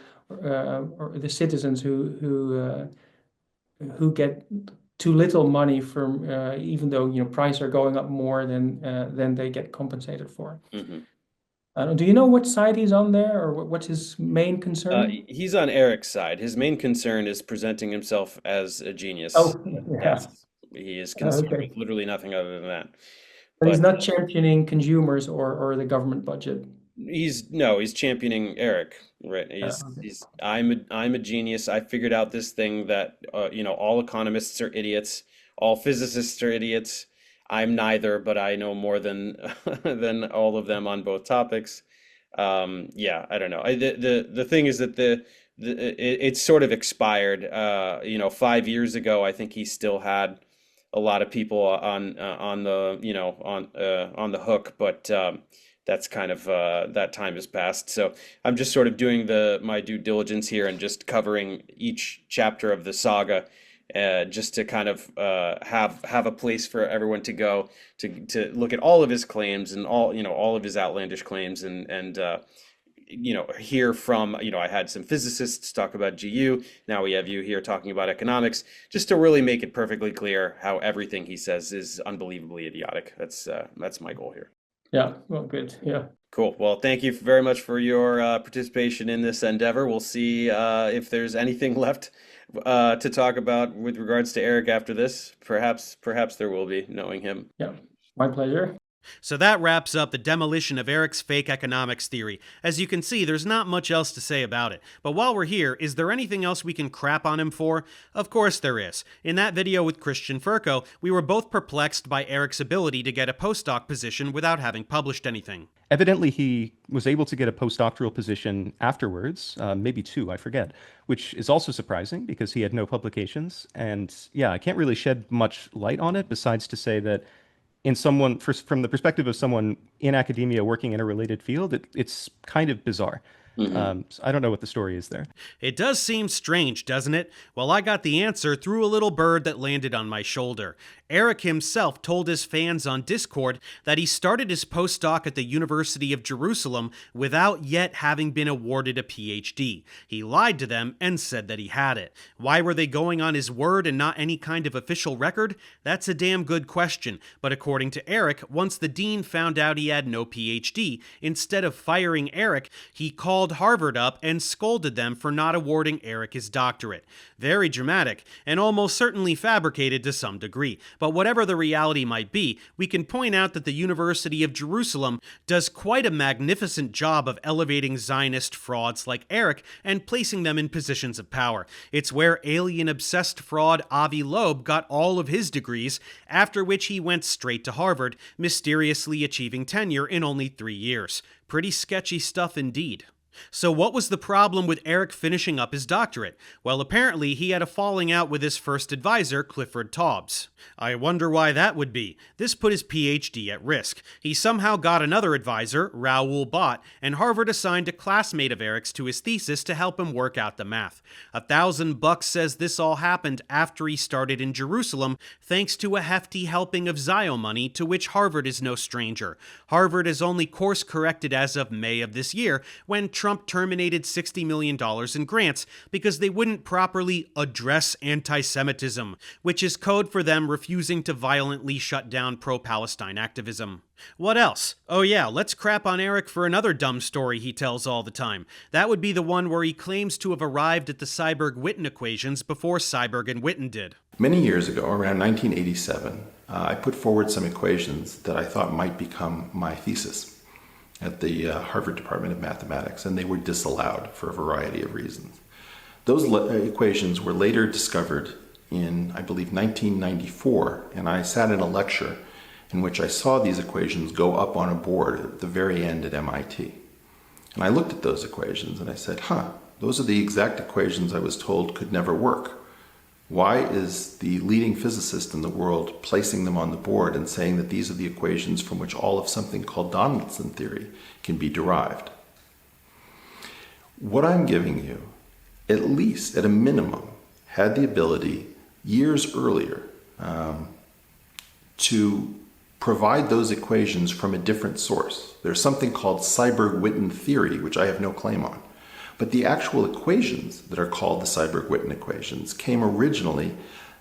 the citizens who get too little money from even though prices are going up more than they get compensated for. Do you know what side he's on there, or what's his main concern? He's on Eric's side. His main concern is presenting himself as a genius. Oh, yeah. He is concerned Okay. with literally nothing other than that. But he's not championing consumers or the government budget. He's championing Eric, right? I'm a genius. I figured out this thing that all economists are idiots, all physicists are idiots. I'm neither, but I know more than than all of them on both topics. I don't know. The thing is that it's sort of expired. 5 years ago, I think he still had a lot of people on the hook, but that's kind of that time has passed. So I'm just sort of doing my due diligence here and just covering each chapter of the saga, just to kind of have a place for everyone to go to look at all of his claims and all of his outlandish claims, and hear from, I had some physicists talk about GU. Now we have you here talking about economics, just to really make it perfectly clear how everything he says is unbelievably idiotic. That's my goal here. Yeah, well, good. Yeah. Cool. Well, thank you very much for your participation in this endeavor. We'll see if there's anything left to talk about with regards to Eric after this. Perhaps there will be, knowing him. Yeah, my pleasure. So that wraps up the demolition of Eric's fake economics theory. As you can see, there's not much else to say about it. But while we're here, is there anything else we can crap on him for? Of course there is. In that video with Christian Furco, we were both perplexed by Eric's ability to get a postdoc position without having published anything. Evidently, he was able to get a postdoctoral position afterwards, maybe 2, I forget, which is also surprising because he had no publications. And yeah, I can't really shed much light on it besides to say that from the perspective of someone in academia working in a related field, it's kind of bizarre. So I don't know what the story is there. It does seem strange, doesn't it? Well, I got the answer through a little bird that landed on my shoulder. Eric himself told his fans on Discord that he started his postdoc at the University of Jerusalem without yet having been awarded a PhD. He lied to them and said that he had it. Why were they going on his word and not any kind of official record? That's a damn good question. But according to Eric, once the dean found out he had no PhD, instead of firing Eric, he called called Harvard up and scolded them for not awarding Eric his doctorate. Very dramatic, and almost certainly fabricated to some degree. But whatever the reality might be, we can point out that the University of Jerusalem does quite a magnificent job of elevating Zionist frauds like Eric and placing them in positions of power. It's where alien-obsessed fraud Avi Loeb got all of his degrees, after which he went straight to Harvard, mysteriously achieving tenure in only 3 years. Pretty sketchy stuff indeed. So what was the problem with Eric finishing up his doctorate? Well, apparently he had a falling out with his first advisor, Clifford Taubes. I wonder why that would be. This put his PhD at risk. He somehow got another advisor, Raoul Bott, and Harvard assigned a classmate of Eric's to his thesis to help him work out the math. $1,000 says this all happened after he started in Jerusalem, thanks to a hefty helping of Zio money, to which Harvard is no stranger. Harvard has only course corrected as of May of this year, when Trump terminated $60 million in grants because they wouldn't properly address anti-Semitism, which is code for them refusing to violently shut down pro-Palestine activism. What else? Oh yeah, let's crap on Eric for another dumb story he tells all the time. That would be the one where he claims to have arrived at the seiberg-witten equations before Seiberg and Witten did. Many years ago, around 1987, I put forward some equations that I thought might become my thesis at the Harvard Department of Mathematics, and they were disallowed for a variety of reasons. Those equations were later discovered in, I believe, 1994, and I sat in a lecture in which I saw these equations go up on a board at the very end at MIT. And I looked at those equations and I said, those are the exact equations I was told could never work. Why is the leading physicist in the world placing them on the board and saying that these are the equations from which all of something called Donaldson theory can be derived? What I'm giving you, at least at a minimum, had the ability years earlier to provide those equations from a different source. There's something called seiberg-witten theory, which I have no claim on. But the actual equations that are called the seiberg-witten equations came originally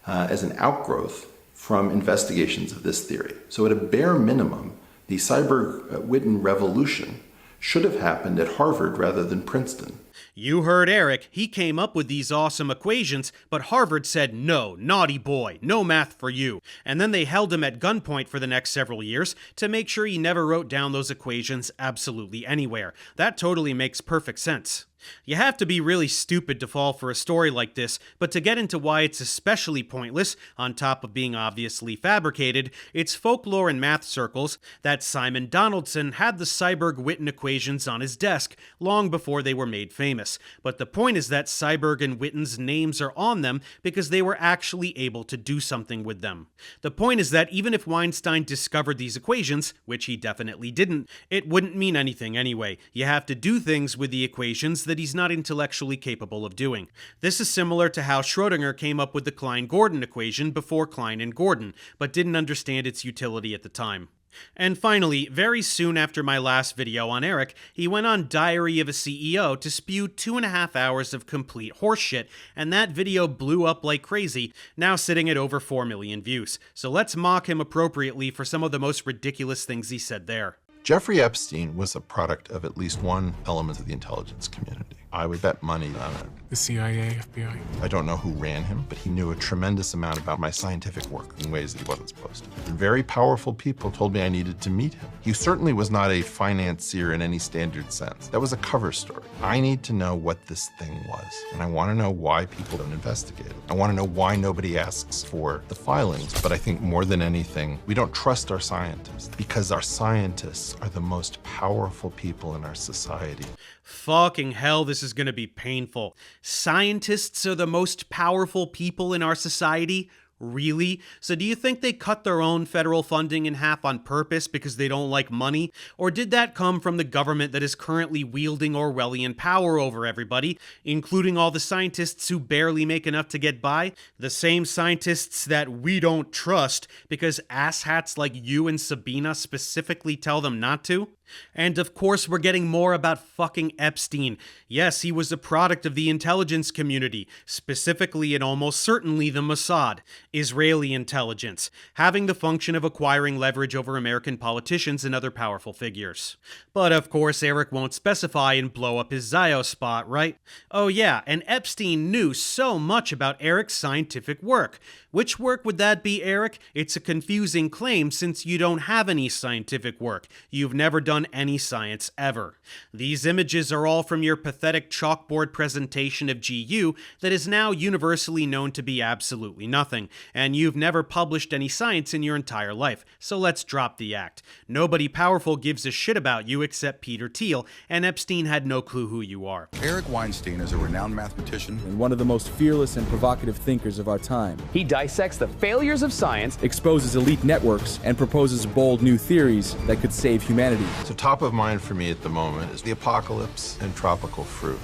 as an outgrowth from investigations of this theory. So at a bare minimum, the seiberg-witten revolution should have happened at Harvard rather than Princeton. You heard Eric. He came up with these awesome equations, but Harvard said, no, naughty boy, no math for you. And then they held him at gunpoint for the next several years to make sure he never wrote down those equations absolutely anywhere. That totally makes perfect sense. You have to be really stupid to fall for a story like this, but to get into why it's especially pointless, on top of being obviously fabricated, it's folklore in math circles that Simon Donaldson had the Seiberg-Witten equations on his desk long before they were made famous. But the point is that Seiberg and Witten's names are on them because they were actually able to do something with them. The point is that even if Weinstein discovered these equations, which he definitely didn't, it wouldn't mean anything anyway. You have to do things with the equations that he's not intellectually capable of doing. This is similar to how Schrödinger came up with the Klein-Gordon equation before Klein and Gordon, but didn't understand its utility at the time. And finally, very soon after my last video on Eric, he went on Diary of a CEO to spew 2.5 hours of complete horseshit, and that video blew up like crazy, now sitting at over 4 million views. So let's mock him appropriately for some of the most ridiculous things he said there. Jeffrey Epstein was a product of at least one element of the intelligence community. I would bet money on it. The CIA, FBI. I don't know who ran him, but he knew a tremendous amount about my scientific work in ways that he wasn't supposed to. And very powerful people told me I needed to meet him. He certainly was not a financier in any standard sense. That was a cover story. I need to know what this thing was, and I want to know why people don't investigate it. I want to know why nobody asks for the filings. But I think more than anything, we don't trust our scientists because our scientists are the most powerful people in our society. Fucking hell, this is gonna be painful. Scientists are the most powerful people in our society? Really? So do you think they cut their own federal funding in half on purpose because they don't like money? Or did that come from the government that is currently wielding Orwellian power over everybody, including all the scientists who barely make enough to get by? The same scientists that we don't trust because asshats like you and Sabina specifically tell them not to? And of course, we're getting more about fucking Epstein. Yes, he was a product of the intelligence community, specifically and almost certainly the Mossad, Israeli intelligence, having the function of acquiring leverage over American politicians and other powerful figures. But of course, Eric won't specify and blow up his Zio spot, right? Oh yeah, and Epstein knew so much about Eric's scientific work. Which work would that be, Eric? It's a confusing claim since you don't have any scientific work. You've never done any science ever. These images are all from your pathetic chalkboard presentation of GU that is now universally known to be absolutely nothing, and you've never published any science in your entire life, so let's drop the act. Nobody powerful gives a shit about you except Peter Thiel, and Epstein had no clue who you are. Eric Weinstein is a renowned mathematician and one of the most fearless and provocative thinkers of our time. He dissects the failures of science, exposes elite networks, and proposes bold new theories that could save humanity. So top of mind for me at the moment is the apocalypse and tropical fruit.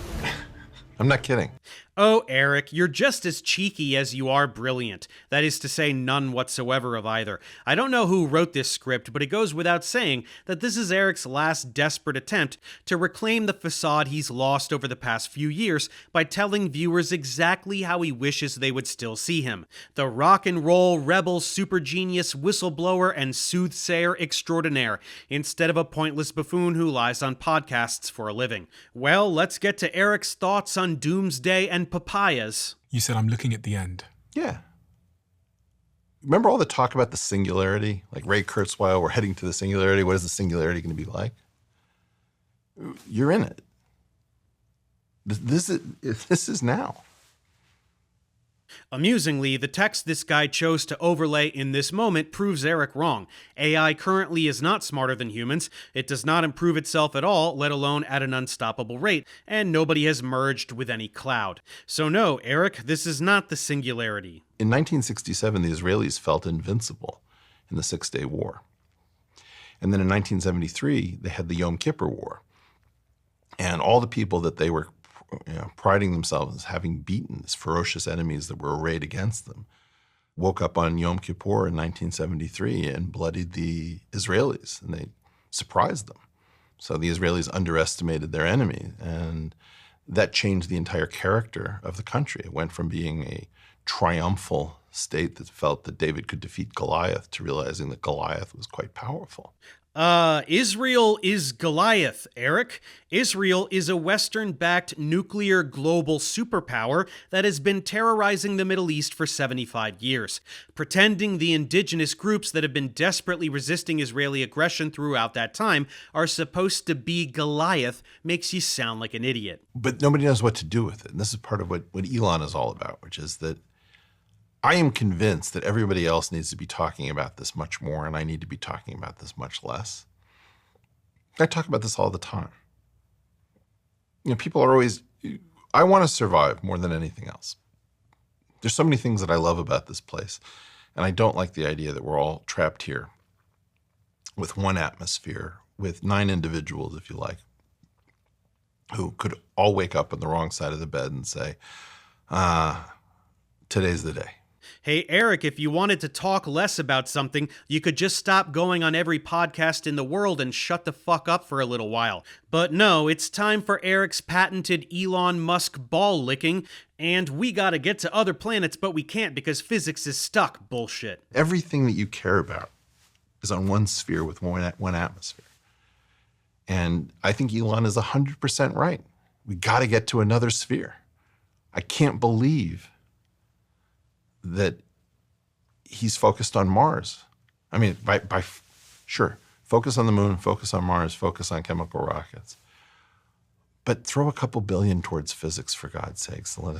I'm not kidding. Oh, Eric, you're just as cheeky as you are brilliant. That is to say, none whatsoever of either. I don't know who wrote this script, but it goes without saying that this is Eric's last desperate attempt to reclaim the facade he's lost over the past few years by telling viewers exactly how he wishes they would still see him. The rock and roll, rebel, super genius, whistleblower, and soothsayer extraordinaire, instead of a pointless buffoon who lies on podcasts for a living. Well, let's get to Eric's thoughts on doomsday and papayas. You said I'm looking at the end. Yeah. Remember all the talk about the singularity? Like Ray Kurzweil, we're heading to the singularity. What is the singularity going to be like? You're in it. This is now. Amusingly, the text this guy chose to overlay in this moment proves Eric wrong. AI currently is not smarter than humans, it does not improve itself at all, let alone at an unstoppable rate, and nobody has merged with any cloud. So no, Eric, this is not the singularity. In 1967, the Israelis felt invincible in the Six-Day War. And then in 1973, they had the Yom Kippur War. And all the people that they were priding themselves as having beaten these ferocious enemies that were arrayed against them, woke up on Yom Kippur in 1973 and bloodied the Israelis, and they surprised them. So the Israelis underestimated their enemy, and that changed the entire character of the country. It went from being a triumphal state that felt that David could defeat Goliath to realizing that Goliath was quite powerful. Israel is Goliath, Eric. Israel is a Western-backed nuclear global superpower that has been terrorizing the Middle East for 75 years. Pretending the indigenous groups that have been desperately resisting Israeli aggression throughout that time are supposed to be Goliath makes you sound like an idiot. But nobody knows what to do with it. And this is part of what Elon is all about, which is that I am convinced that everybody else needs to be talking about this much more, and I need to be talking about this much less. I talk about this all the time. People are always, I want to survive more than anything else. There's so many things that I love about this place, and I don't like the idea that we're all trapped here with one atmosphere, with 9 individuals, if you like, who could all wake up on the wrong side of the bed and say, today's the day. Hey, Eric, if you wanted to talk less about something, you could just stop going on every podcast in the world and shut the fuck up for a little while. But no, it's time for Eric's patented Elon Musk ball licking, and we gotta get to other planets, but we can't because physics is stuck bullshit. Everything that you care about is on one sphere with one atmosphere. And I think Elon is 100% right. We gotta get to another sphere. I can't believe that he's focused on Mars. I mean, sure, focus on the moon, focus on Mars, focus on chemical rockets. But throw a couple billion towards physics, for God's sakes, and let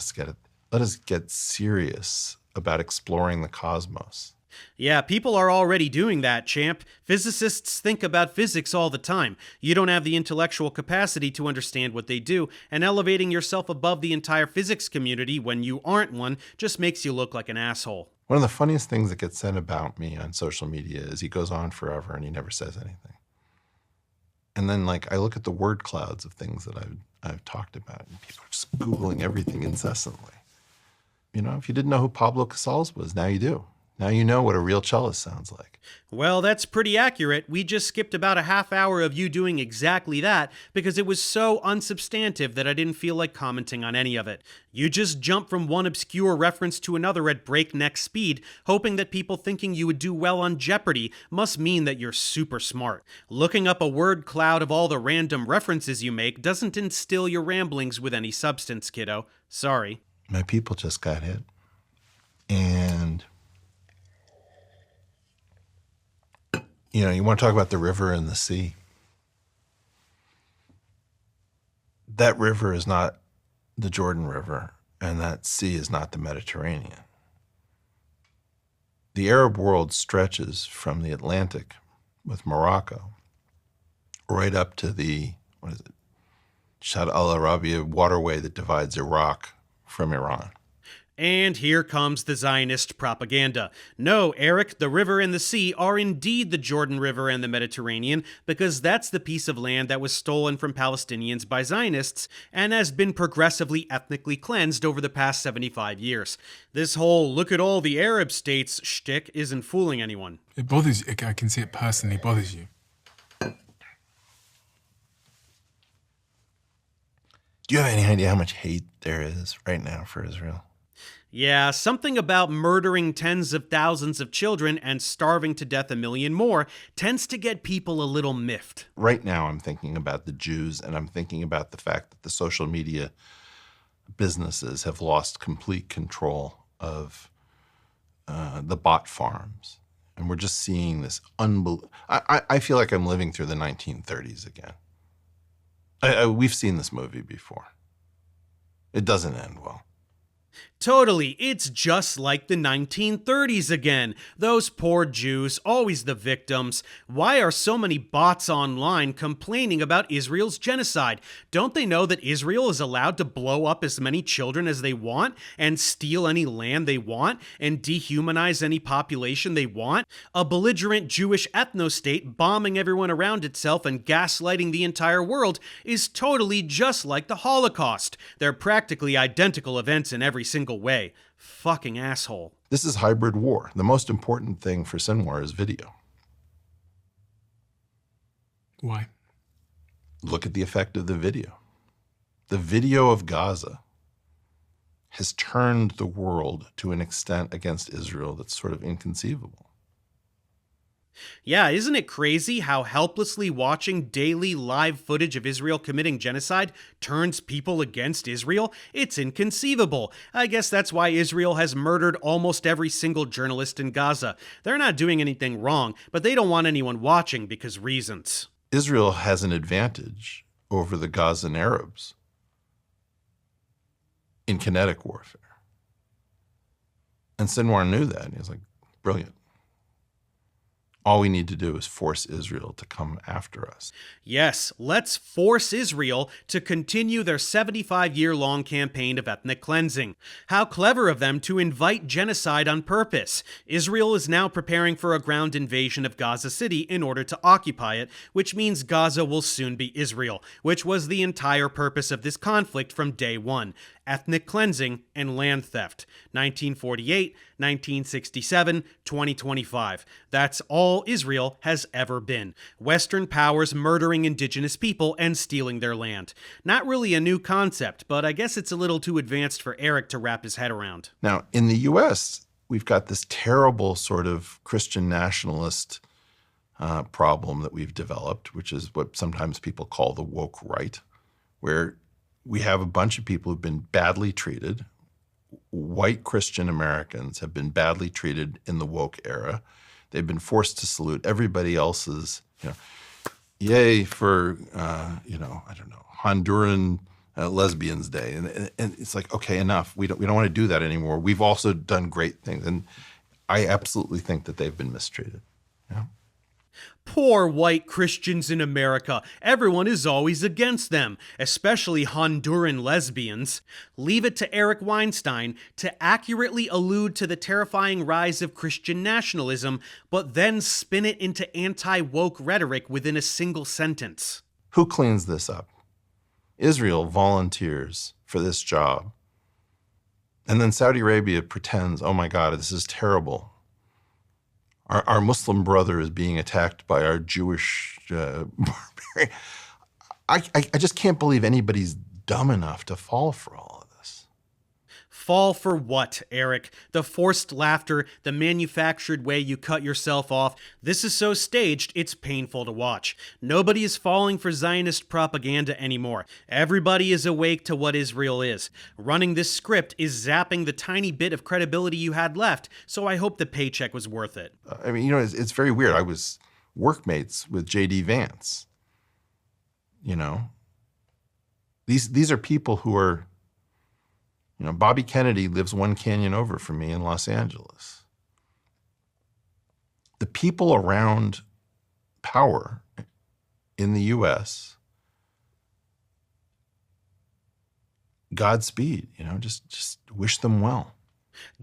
us get serious about exploring the cosmos. Yeah, people are already doing that, champ. Physicists think about physics all the time. You don't have the intellectual capacity to understand what they do, and elevating yourself above the entire physics community when you aren't one just makes you look like an asshole. One of the funniest things that gets said about me on social media is he goes on forever and he never says anything. And then, I look at the word clouds of things that I've talked about, and people are just Googling everything incessantly. If you didn't know who Pablo Casals was, now you do. Now you know what a real cellist sounds like. Well, that's pretty accurate. We just skipped about a half hour of you doing exactly that because it was so unsubstantive that I didn't feel like commenting on any of it. You just jumped from one obscure reference to another at breakneck speed, hoping that people thinking you would do well on Jeopardy must mean that you're super smart. Looking up a word cloud of all the random references you make doesn't instill your ramblings with any substance, kiddo. Sorry. My people just got hit. And you know, you want to talk about the river and the sea. That river is not the Jordan River, and that sea is not the Mediterranean. The Arab world stretches from the Atlantic with Morocco right up to the, Shah al Arabia waterway that divides Iraq from Iran. And here comes the Zionist propaganda. No, Eric, the river and the sea are indeed the Jordan River and the Mediterranean, because that's the piece of land that was stolen from Palestinians by Zionists and has been progressively ethnically cleansed over the past 75 years. This whole look at all the Arab states shtick isn't fooling anyone. It bothers you. I can see it personally bothers you. Do you have any idea how much hate there is right now for Israel? Yeah, something about murdering tens of thousands of children and starving to death a million more tends to get people a little miffed. Right now I'm thinking about the Jews, and I'm thinking about the fact that the social media businesses have lost complete control of the bot farms. And we're just seeing this I feel like I'm living through the 1930s again. We've seen this movie before. It doesn't end well. Totally, it's just like the 1930s again. Those poor Jews, always the victims. Why are so many bots online complaining about Israel's genocide? Don't they know that Israel is allowed to blow up as many children as they want, and steal any land they want, and dehumanize any population they want? A belligerent Jewish ethno-state bombing everyone around itself and gaslighting the entire world is totally just like the Holocaust. They're practically identical events in every single way. Fucking asshole. This is hybrid war. The most important thing for Sinwar is video. Why? Look at the effect of the video. The video of Gaza has turned the world to an extent against Israel that's sort of inconceivable. Yeah, isn't it crazy how helplessly watching daily live footage of Israel committing genocide turns people against Israel? It's inconceivable. I guess that's why Israel has murdered almost every single journalist in Gaza. They're not doing anything wrong, but they don't want anyone watching because reasons. Israel has an advantage over the Gazan Arabs in kinetic warfare. And Sinwar knew that, and he was like, brilliant. All we need to do is force Israel to come after us. Yes, let's force Israel to continue their 75-year-long campaign of ethnic cleansing. How clever of them to invite genocide on purpose. Israel is now preparing for a ground invasion of Gaza City in order to occupy it, which means Gaza will soon be Israel, which was the entire purpose of this conflict from day one. Ethnic cleansing and land theft. 1948, 1967, 2025. That's all Israel has ever been. Western powers murdering indigenous people and stealing their land. Not really a new concept, but I guess it's a little too advanced for Eric to wrap his head around. Now, in the US, we've got this terrible sort of Christian nationalist problem that we've developed, which is what sometimes people call the woke right, where we have a bunch of people who've been badly treated. White Christian Americans have been badly treated in the woke era. They've been forced to salute everybody else's, yay for, I don't know, Honduran Lesbians Day. And it's like, okay, enough. We don't want to do that anymore. We've also done great things. And I absolutely think that they've been mistreated. Yeah. Poor white Christians in America. Everyone is always against them, especially Honduran lesbians. Leave it to Eric Weinstein to accurately allude to the terrifying rise of Christian nationalism, but then spin it into anti-woke rhetoric within a single sentence. Who cleans this up? Israel volunteers for this job. And then Saudi Arabia pretends, oh my God, this is terrible. our Muslim brother is being attacked by our Jewish barbarian. I just can't believe anybody's dumb enough to fall for all of this. Fall for what, Eric? The forced laughter, the manufactured way you cut yourself off. This is so staged, it's painful to watch. Nobody is falling for Zionist propaganda anymore. Everybody is awake to what Israel is. Running this script is zapping the tiny bit of credibility you had left, so I hope the paycheck was worth it. I mean, it's very weird. I was workmates with J.D. Vance. These are people who are, Bobby Kennedy lives one canyon over from me in Los Angeles. The people around power in the U.S., Godspeed, just wish them well.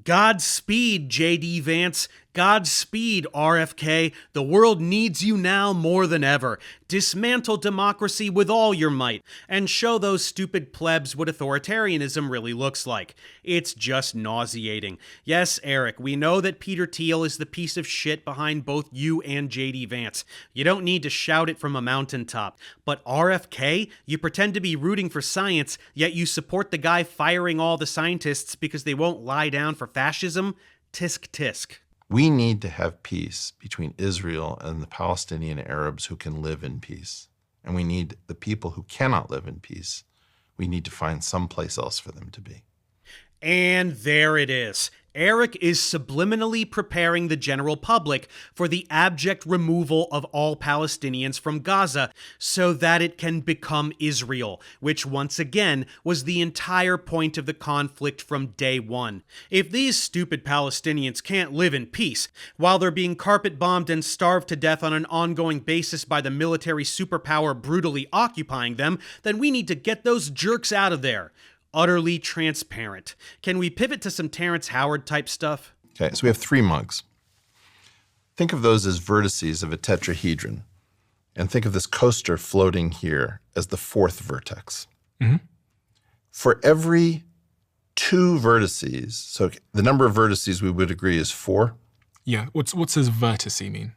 Godspeed, J.D. Vance. Godspeed, RFK. The world needs you now more than ever. Dismantle democracy with all your might, and show those stupid plebs what authoritarianism really looks like. It's just nauseating. Yes, Eric, we know that Peter Thiel is the piece of shit behind both you and J.D. Vance. You don't need to shout it from a mountaintop. But RFK, you pretend to be rooting for science, yet you support the guy firing all the scientists because they won't lie down for fascism? Tisk tisk. We need to have peace between Israel and the Palestinian Arabs who can live in peace. And we need the people who cannot live in peace. We need to find someplace else for them to be. And there it is. Eric is subliminally preparing the general public for the abject removal of all Palestinians from Gaza so that it can become Israel, which once again was the entire point of the conflict from day one. If these stupid Palestinians can't live in peace while they're being carpet bombed and starved to death on an ongoing basis by the military superpower brutally occupying them, then we need to get those jerks out of there. Utterly transparent. Can we pivot to some Terrence Howard type stuff? Okay, so we have 3 mugs. Think of those as vertices of a tetrahedron, and think of this coaster floating here as the 4th vertex. Mm-hmm. For every 2 vertices, so the number of vertices we would agree is 4. Yeah, what does vertice mean?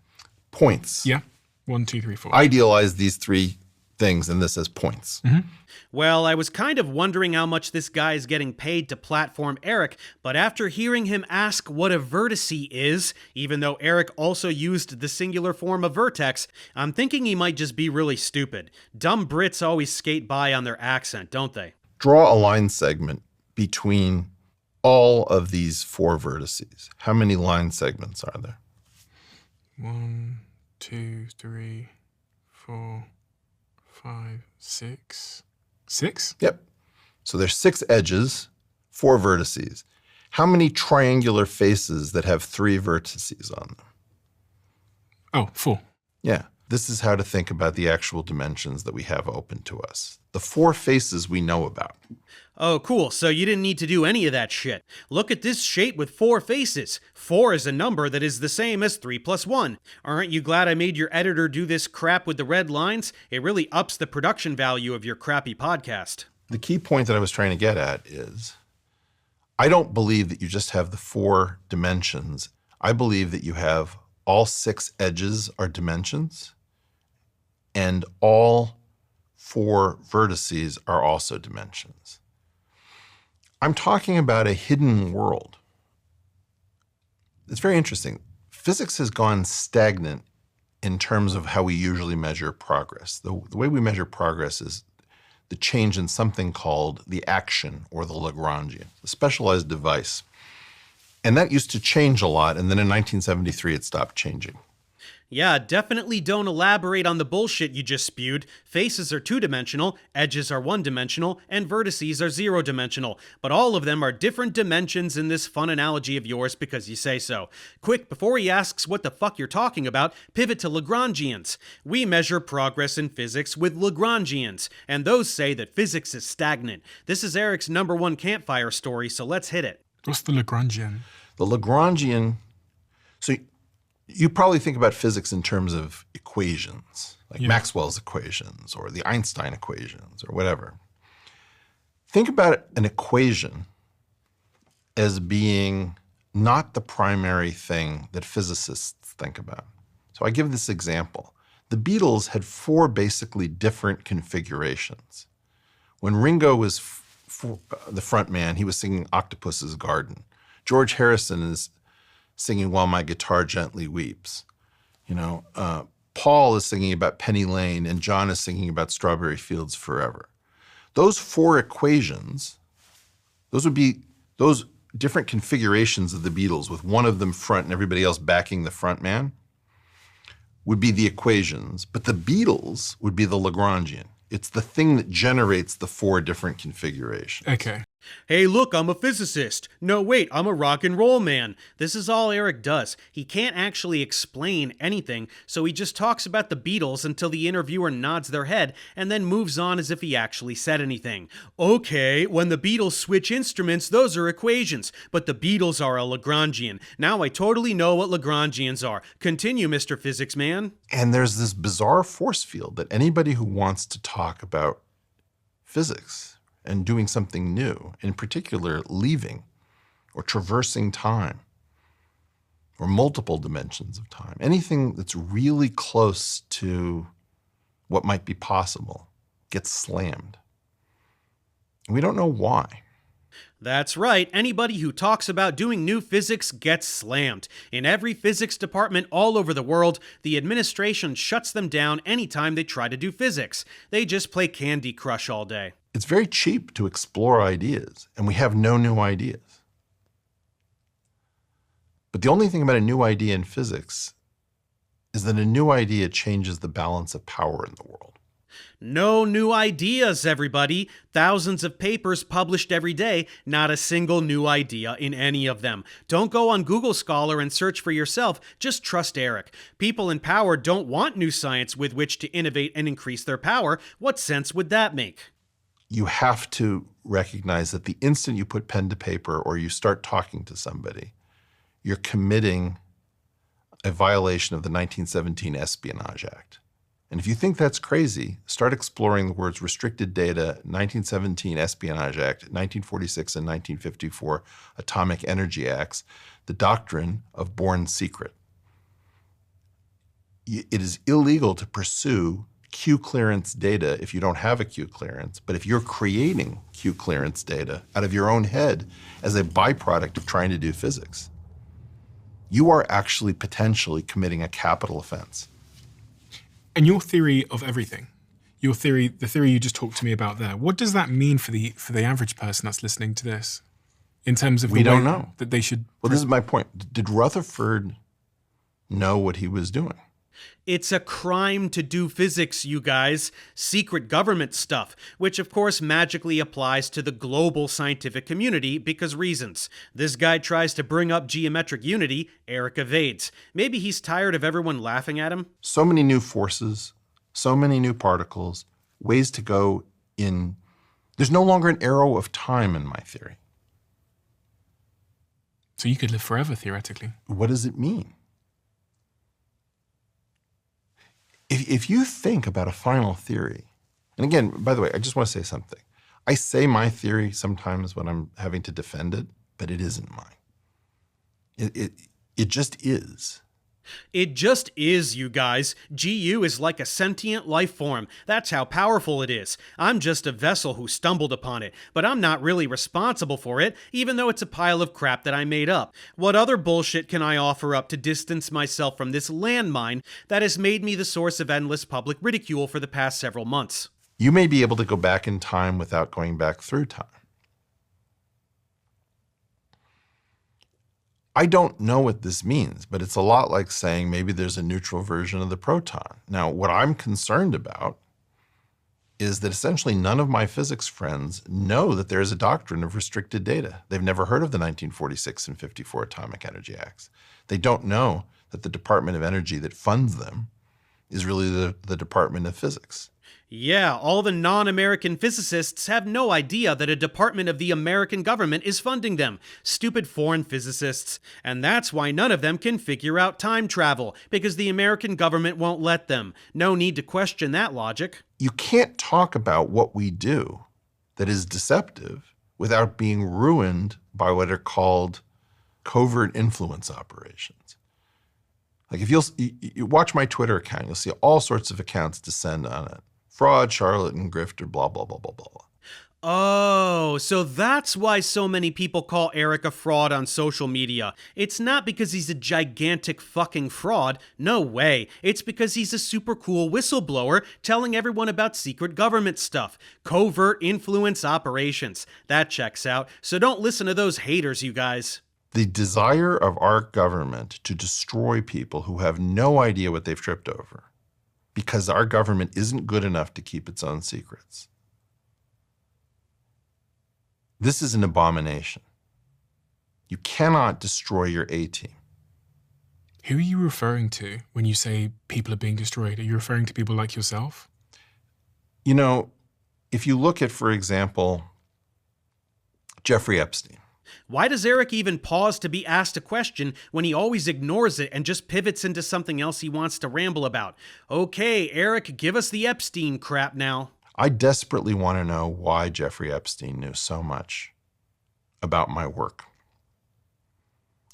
Points. Yeah, 1, 2, 3, 4. Idealize these 3 things, and this as points. Mm-hmm. Well, I was kind of wondering how much this guy is getting paid to platform Eric, but after hearing him ask what a vertice is, even though Eric also used the singular form of vertex, I'm thinking he might just be really stupid. Dumb Brits always skate by on their accent, don't they? Draw a line segment between all of these 4 vertices. How many line segments are there? 1, 2, 3, 4, 5, 6. 6? Yep. So there's 6 edges, 4 vertices. How many triangular faces that have 3 vertices on them? Oh, 4. Yeah. This is how to think about the actual dimensions that we have open to us. The 4 faces we know about. Oh, cool. So you didn't need to do any of that shit. Look at this shape with 4 faces. 4 is a number that is the same as 3 plus 1. Aren't you glad I made your editor do this crap with the red lines? It really ups the production value of your crappy podcast. The key point that I was trying to get at is, I don't believe that you just have the 4 dimensions. I believe that you have all 6 edges are dimensions, and all 4 vertices are also dimensions. I'm talking about a hidden world. It's very interesting. Physics has gone stagnant in terms of how we usually measure progress. The way we measure progress is the change in something called the action or the Lagrangian, a specialized device. And that used to change a lot, and then in 1973 it stopped changing. Yeah, definitely don't elaborate on the bullshit you just spewed. Faces are 2-dimensional, edges are 1-dimensional, and vertices are 0-dimensional. But all of them are different dimensions in this fun analogy of yours because you say so. Quick, before he asks what the fuck you're talking about, pivot to Lagrangians. We measure progress in physics with Lagrangians, and those say that physics is stagnant. This is Eric's #1 campfire story, so let's hit it. What's the Lagrangian? The Lagrangian, so you probably think about physics in terms of equations, like Maxwell's equations or the Einstein equations or whatever. Think about an equation as being not the primary thing that physicists think about. So I give this example. The Beatles had 4 basically different configurations. When Ringo was the front man, he was singing Octopus's Garden. George Harrison is singing While My Guitar Gently Weeps. Paul is singing about Penny Lane, and John is singing about Strawberry Fields Forever. Those 4 equations, those would be those different configurations of the Beatles, with one of them front and everybody else backing the front man, would be the equations, but the Beatles would be the Lagrangian. It's the thing that generates the 4 different configurations. Okay. Hey, look, I'm a physicist. No, wait, I'm a rock and roll man. This is all Eric does. He can't actually explain anything, so he just talks about the Beatles until the interviewer nods their head and then moves on as if he actually said anything. Okay, when the Beatles switch instruments, those are equations, but the Beatles are a Lagrangian. Now I totally know what Lagrangians are. Continue, Mr. Physics Man. And there's this bizarre force field that anybody who wants to talk about physics and doing something new, in particular leaving or traversing time or multiple dimensions of time, anything that's really close to what might be possible gets slammed. And we don't know why. That's right, anybody who talks about doing new physics gets slammed. In every physics department all over the world, the administration shuts them down anytime they try to do physics. They just play Candy Crush all day. It's very cheap to explore ideas, and we have no new ideas. But the only thing about a new idea in physics is that a new idea changes the balance of power in the world. No new ideas, everybody. Thousands of papers published every day, not a single new idea in any of them. Don't go on Google Scholar and search for yourself, just trust Eric. People in power don't want new science with which to innovate and increase their power. What sense would that make? You have to recognize that the instant you put pen to paper or you start talking to somebody, you're committing a violation of the 1917 Espionage Act. And if you think that's crazy, start exploring the words restricted data, 1917 Espionage Act, 1946 and 1954 Atomic Energy Acts, the doctrine of born secret. It is illegal to pursue Q clearance data if you don't have a Q clearance, but if you're creating Q clearance data out of your own head as a byproduct of trying to do physics, you are actually potentially committing a capital offense. And your theory of everything, the theory you just talked to me about there, what does that mean for the average person that's listening to this? In terms of we don't know that they should. Well, this is my point. Did Rutherford know what he was doing? It's a crime to do physics, you guys. Secret government stuff, which of course magically applies to the global scientific community because reasons. This guy tries to bring up geometric unity, Eric evades. Maybe he's tired of everyone laughing at him? So many new forces, so many new particles, ways to go in. There's no longer an arrow of time in my theory. So you could live forever, theoretically. What does it mean? If you think about a final theory, and again, by the way, I just want to say something. I say my theory sometimes when I'm having to defend it, but it isn't mine. It just is. It just is, you guys. GU is like a sentient life form. That's how powerful it is. I'm just a vessel who stumbled upon it, but I'm not really responsible for it, even though it's a pile of crap that I made up. What other bullshit can I offer up to distance myself from this landmine that has made me the source of endless public ridicule for the past several months? You may be able to go back in time without going back through time. I don't know what this means, but it's a lot like saying maybe there's a neutral version of the proton. Now, what I'm concerned about is that essentially none of my physics friends know that there is a doctrine of restricted data. They've never heard of the 1946 and 54 Atomic Energy Acts. They don't know that the Department of Energy that funds them is really the Department of Physics. Yeah, all the non-American physicists have no idea that a department of the American government is funding them. Stupid foreign physicists. And that's why none of them can figure out time travel, because the American government won't let them. No need to question that logic. You can't talk about what we do that is deceptive without being ruined by what are called covert influence operations. Like if you watch my Twitter account, you'll see all sorts of accounts descend on it. Fraud, charlatan, grifter, blah, blah, blah, blah, blah. Oh, so that's why so many people call Eric a fraud on social media. It's not because he's a gigantic fucking fraud. No way. It's because he's a super cool whistleblower telling everyone about secret government stuff. Covert influence operations. That checks out. So don't listen to those haters, you guys. The desire of our government to destroy people who have no idea what they've tripped over because our government isn't good enough to keep its own secrets. This is an abomination. You cannot destroy your A-team. Who are you referring to when you say people are being destroyed? Are you referring to people like yourself? You know, if you look at, for example, Jeffrey Epstein. Why does Eric even pause to be asked a question when he always ignores it and just pivots into something else he wants to ramble about? Okay, Eric, give us the Epstein crap now. I desperately want to know why Jeffrey Epstein knew so much about my work.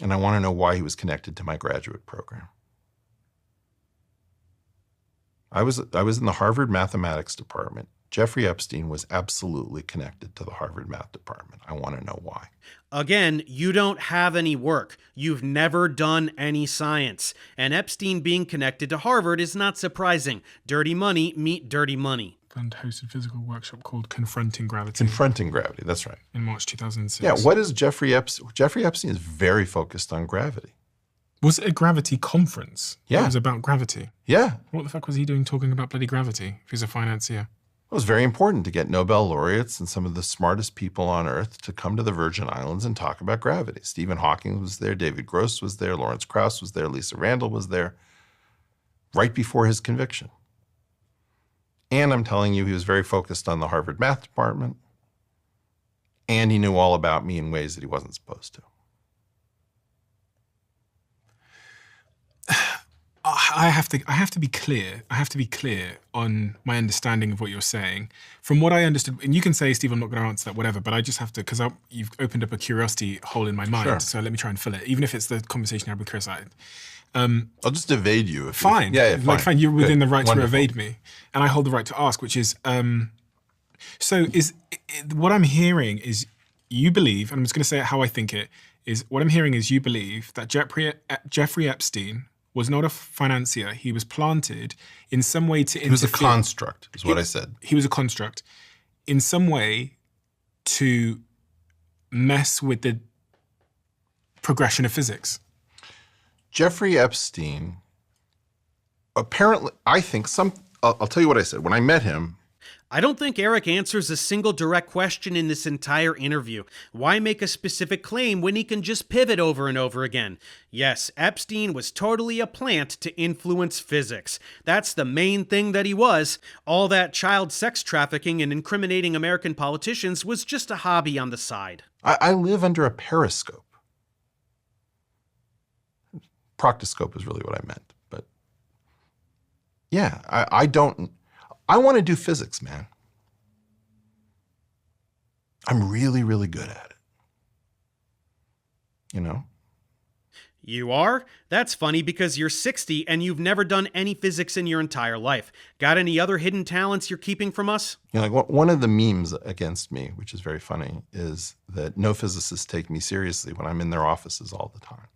And I want to know why he was connected to my graduate program. I was in the Harvard mathematics department. Jeffrey Epstein was absolutely connected to the Harvard math department. I want to know why. Again, you don't have any work. You've never done any science. And Epstein being connected to Harvard is not surprising. Dirty money meet dirty money. And hosted physical workshop called Confronting Gravity. Confronting Gravity, that's right. In March 2006. Yeah, what is Jeffrey Epstein? Jeffrey Epstein is very focused on gravity. Was it a gravity conference? Yeah. It was about gravity? Yeah. What the fuck was he doing talking about bloody gravity if he's a financier? It was very important to get Nobel laureates and some of the smartest people on Earth to come to the Virgin Islands and talk about gravity. Stephen Hawking was there, David Gross was there, Lawrence Krauss was there, Lisa Randall was there, right before his conviction. And I'm telling you, he was very focused on the Harvard math department, and he knew all about me in ways that he wasn't supposed to. I have to be clear. I have to be clear on my understanding of what you're saying. From what I understood, and you can say, Steve, I'm not going to answer that, whatever, but I just have to, because you've opened up a curiosity hole in my mind, Sure. So let me try and fill it, even if it's the conversation I had with Chris. I'll just evade you. Fine. Yeah, fine. You're within the right Wonderful. to evade me. And I hold the right to ask, which is, what I'm hearing is you believe, and I'm just going to say it how I think it, is what I'm hearing is you believe that Jeffrey Epstein was not a financier. He was planted in some way to interfere. He was a construct, is what I said. He was a construct in some way to mess with the progression of physics. Jeffrey Epstein, apparently, I think I'll tell you what I said. When I met him, I don't think Eric answers a single direct question in this entire interview. Why make a specific claim when he can just pivot over and over again? Yes, Epstein was totally a plant to influence physics. That's the main thing that he was. All that child sex trafficking and incriminating American politicians was just a hobby on the side. I live under a periscope. Proctoscope is really what I meant, but yeah, I want to do physics, man. I'm really, really good at it. You know? You are? That's funny because you're 60 and you've never done any physics in your entire life. Got any other hidden talents you're keeping from us? You know, like one of the memes against me, which is very funny, is that no physicists take me seriously when I'm in their offices all the time.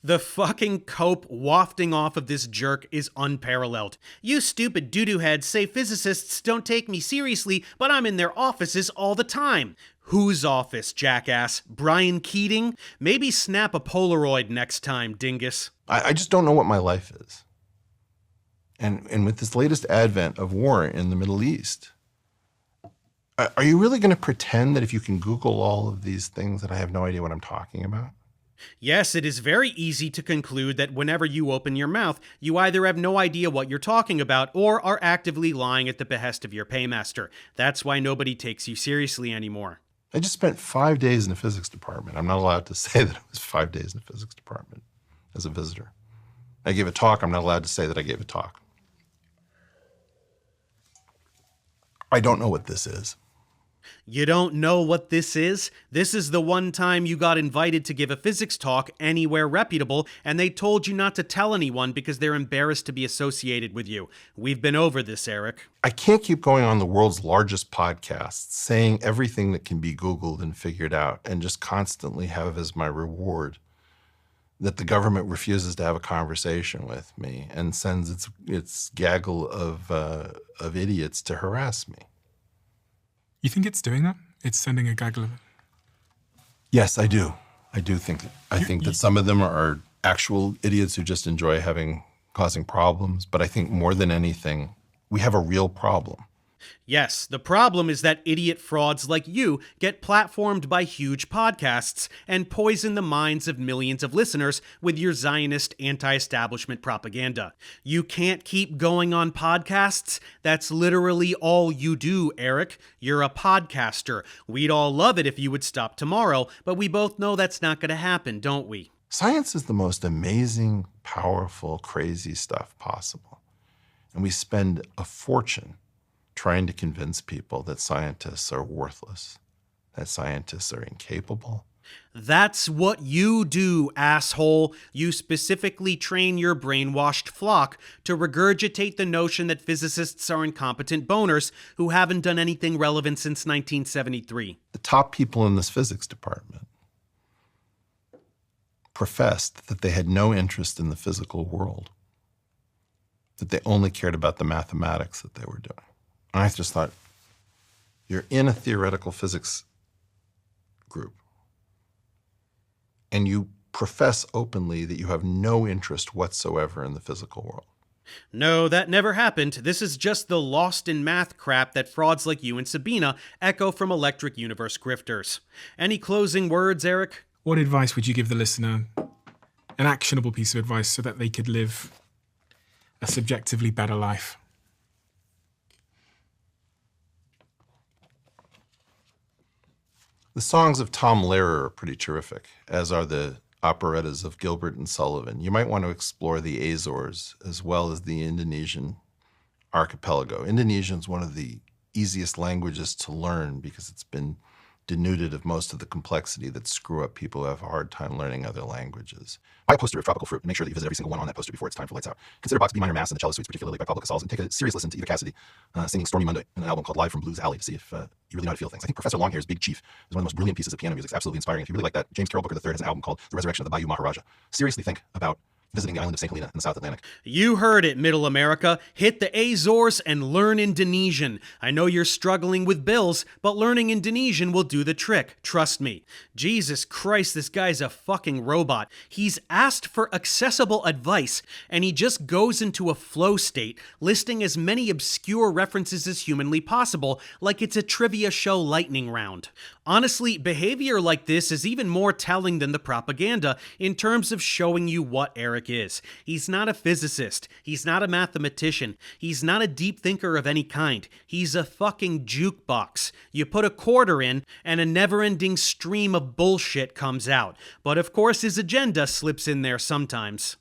The fucking cope wafting off of this jerk is unparalleled. You stupid doo-doo heads say physicists don't take me seriously, but I'm in their offices all the time. Whose office, jackass? Brian Keating? Maybe snap a Polaroid next time, dingus. I just don't know what my life is. And with this latest advent of war in the Middle East, are you really going to pretend that if you can Google all of these things that I have no idea what I'm talking about? Yes, it is very easy to conclude that whenever you open your mouth, you either have no idea what you're talking about or are actively lying at the behest of your paymaster. That's why nobody takes you seriously anymore. I just spent 5 days in the physics department. I'm not allowed to say that it was 5 days in the physics department as a visitor. I gave a talk. I'm not allowed to say that I gave a talk. I don't know what this is. You don't know what this is? This is the one time you got invited to give a physics talk anywhere reputable, and they told you not to tell anyone because they're embarrassed to be associated with you. We've been over this, Eric. I can't keep going on the world's largest podcast, saying everything that can be Googled and figured out, and just constantly have as my reward that the government refuses to have a conversation with me and sends its gaggle of idiots to harass me. You think it's doing that? It's sending a gaggle of... Yes, I do. I do think that some of them are actual idiots who just enjoy causing problems. But I think more than anything, we have a real problem. Yes, the problem is that idiot frauds like you get platformed by huge podcasts and poison the minds of millions of listeners with your Zionist anti-establishment propaganda. You can't keep going on podcasts. That's literally all you do, Eric. You're a podcaster. We'd all love it if you would stop tomorrow, but we both know that's not going to happen, don't we? Science is the most amazing, powerful, crazy stuff possible. And we spend a fortune trying to convince people that scientists are worthless, that scientists are incapable. That's what you do, asshole. You specifically train your brainwashed flock to regurgitate the notion that physicists are incompetent boners who haven't done anything relevant since 1973. The top people in this physics department professed that they had no interest in the physical world, that they only cared about the mathematics that they were doing. And I just thought, you're in a theoretical physics group, and you profess openly that you have no interest whatsoever in the physical world. No, that never happened. This is just the lost in math crap that frauds like you and Sabina echo from Electric Universe grifters. Any closing words, Eric? What advice would you give the listener? An actionable piece of advice so that they could live a subjectively better life. The songs of Tom Lehrer are pretty terrific, as are the operettas of Gilbert and Sullivan. You might want to explore the Azores as well as the Indonesian archipelago. Indonesian is one of the easiest languages to learn because it's been denuded of most of the complexity that screw up people who have a hard time learning other languages. Buy a poster of Tropical Fruit and make sure that you visit every single one on that poster before it's time for lights out. Consider Box B minor Mass and the Cello Suites, particularly by Pablo Casals, and take a serious listen to Eva Cassidy singing Stormy Monday in an album called Live from Blues Alley to see if you really know how to feel things. I think Professor Longhair's Big Chief is one of the most brilliant pieces of piano music. It's absolutely inspiring. If you really like that, James Carroll Booker III has an album called The Resurrection of the Bayou Maharaja. Seriously think about visiting the island of St. Helena in the South Atlantic. You heard it, Middle America. Hit the Azores and learn Indonesian. I know you're struggling with bills, but learning Indonesian will do the trick. Trust me. Jesus Christ, this guy's a fucking robot. He's asked for accessible advice, and he just goes into a flow state, listing as many obscure references as humanly possible, like it's a trivia show lightning round. Honestly, behavior like this is even more telling than the propaganda in terms of showing you what Eric is. He's not a physicist. He's not a mathematician. He's not a deep thinker of any kind. He's a fucking jukebox. You put a quarter in, and a never-ending stream of bullshit comes out. But of course his agenda slips in there sometimes.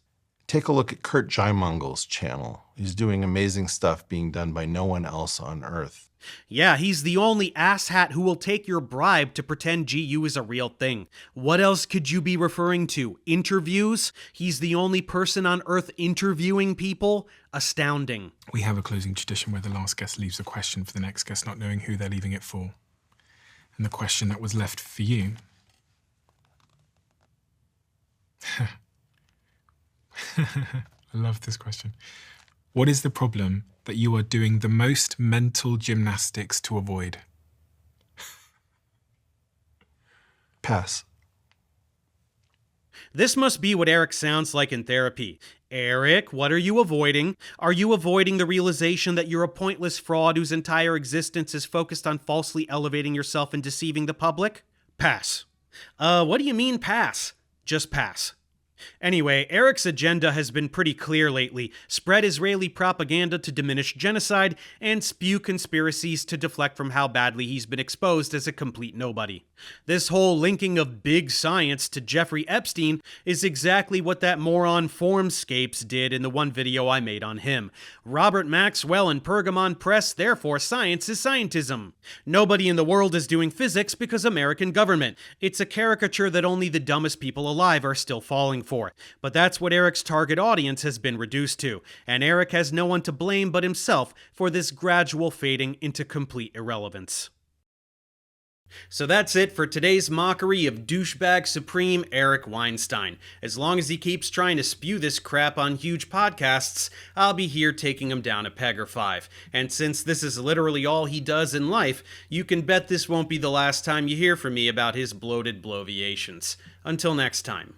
Take a look at Kurt Jaimungal's channel. He's doing amazing stuff being done by no one else on Earth. Yeah, he's the only asshat who will take your bribe to pretend GU is a real thing. What else could you be referring to? Interviews? He's the only person on Earth interviewing people? Astounding. We have a closing tradition where the last guest leaves a question for the next guest, not knowing who they're leaving it for. And the question that was left for you... I love this question. What is the problem that you are doing the most mental gymnastics to avoid? Pass. This must be what Eric sounds like in therapy. Eric, what are you avoiding? Are you avoiding the realization that you're a pointless fraud whose entire existence is focused on falsely elevating yourself and deceiving the public? Pass. What do you mean pass? Just pass. Anyway, Eric's agenda has been pretty clear lately. Spread Israeli propaganda to diminish genocide, and spew conspiracies to deflect from how badly he's been exposed as a complete nobody. This whole linking of big science to Jeffrey Epstein is exactly what that moron Formscapes did in the one video I made on him. Robert Maxwell and Pergamon Press, therefore science is scientism. Nobody in the world is doing physics because American government. It's a caricature that only the dumbest people alive are still falling for. But that's what Eric's target audience has been reduced to, and Eric has no one to blame but himself for this gradual fading into complete irrelevance. So that's it for today's mockery of douchebag supreme Eric Weinstein. As long as he keeps trying to spew this crap on huge podcasts, I'll be here taking him down a peg or five. And since this is literally all he does in life, you can bet this won't be the last time you hear from me about his bloated bloviations. Until next time.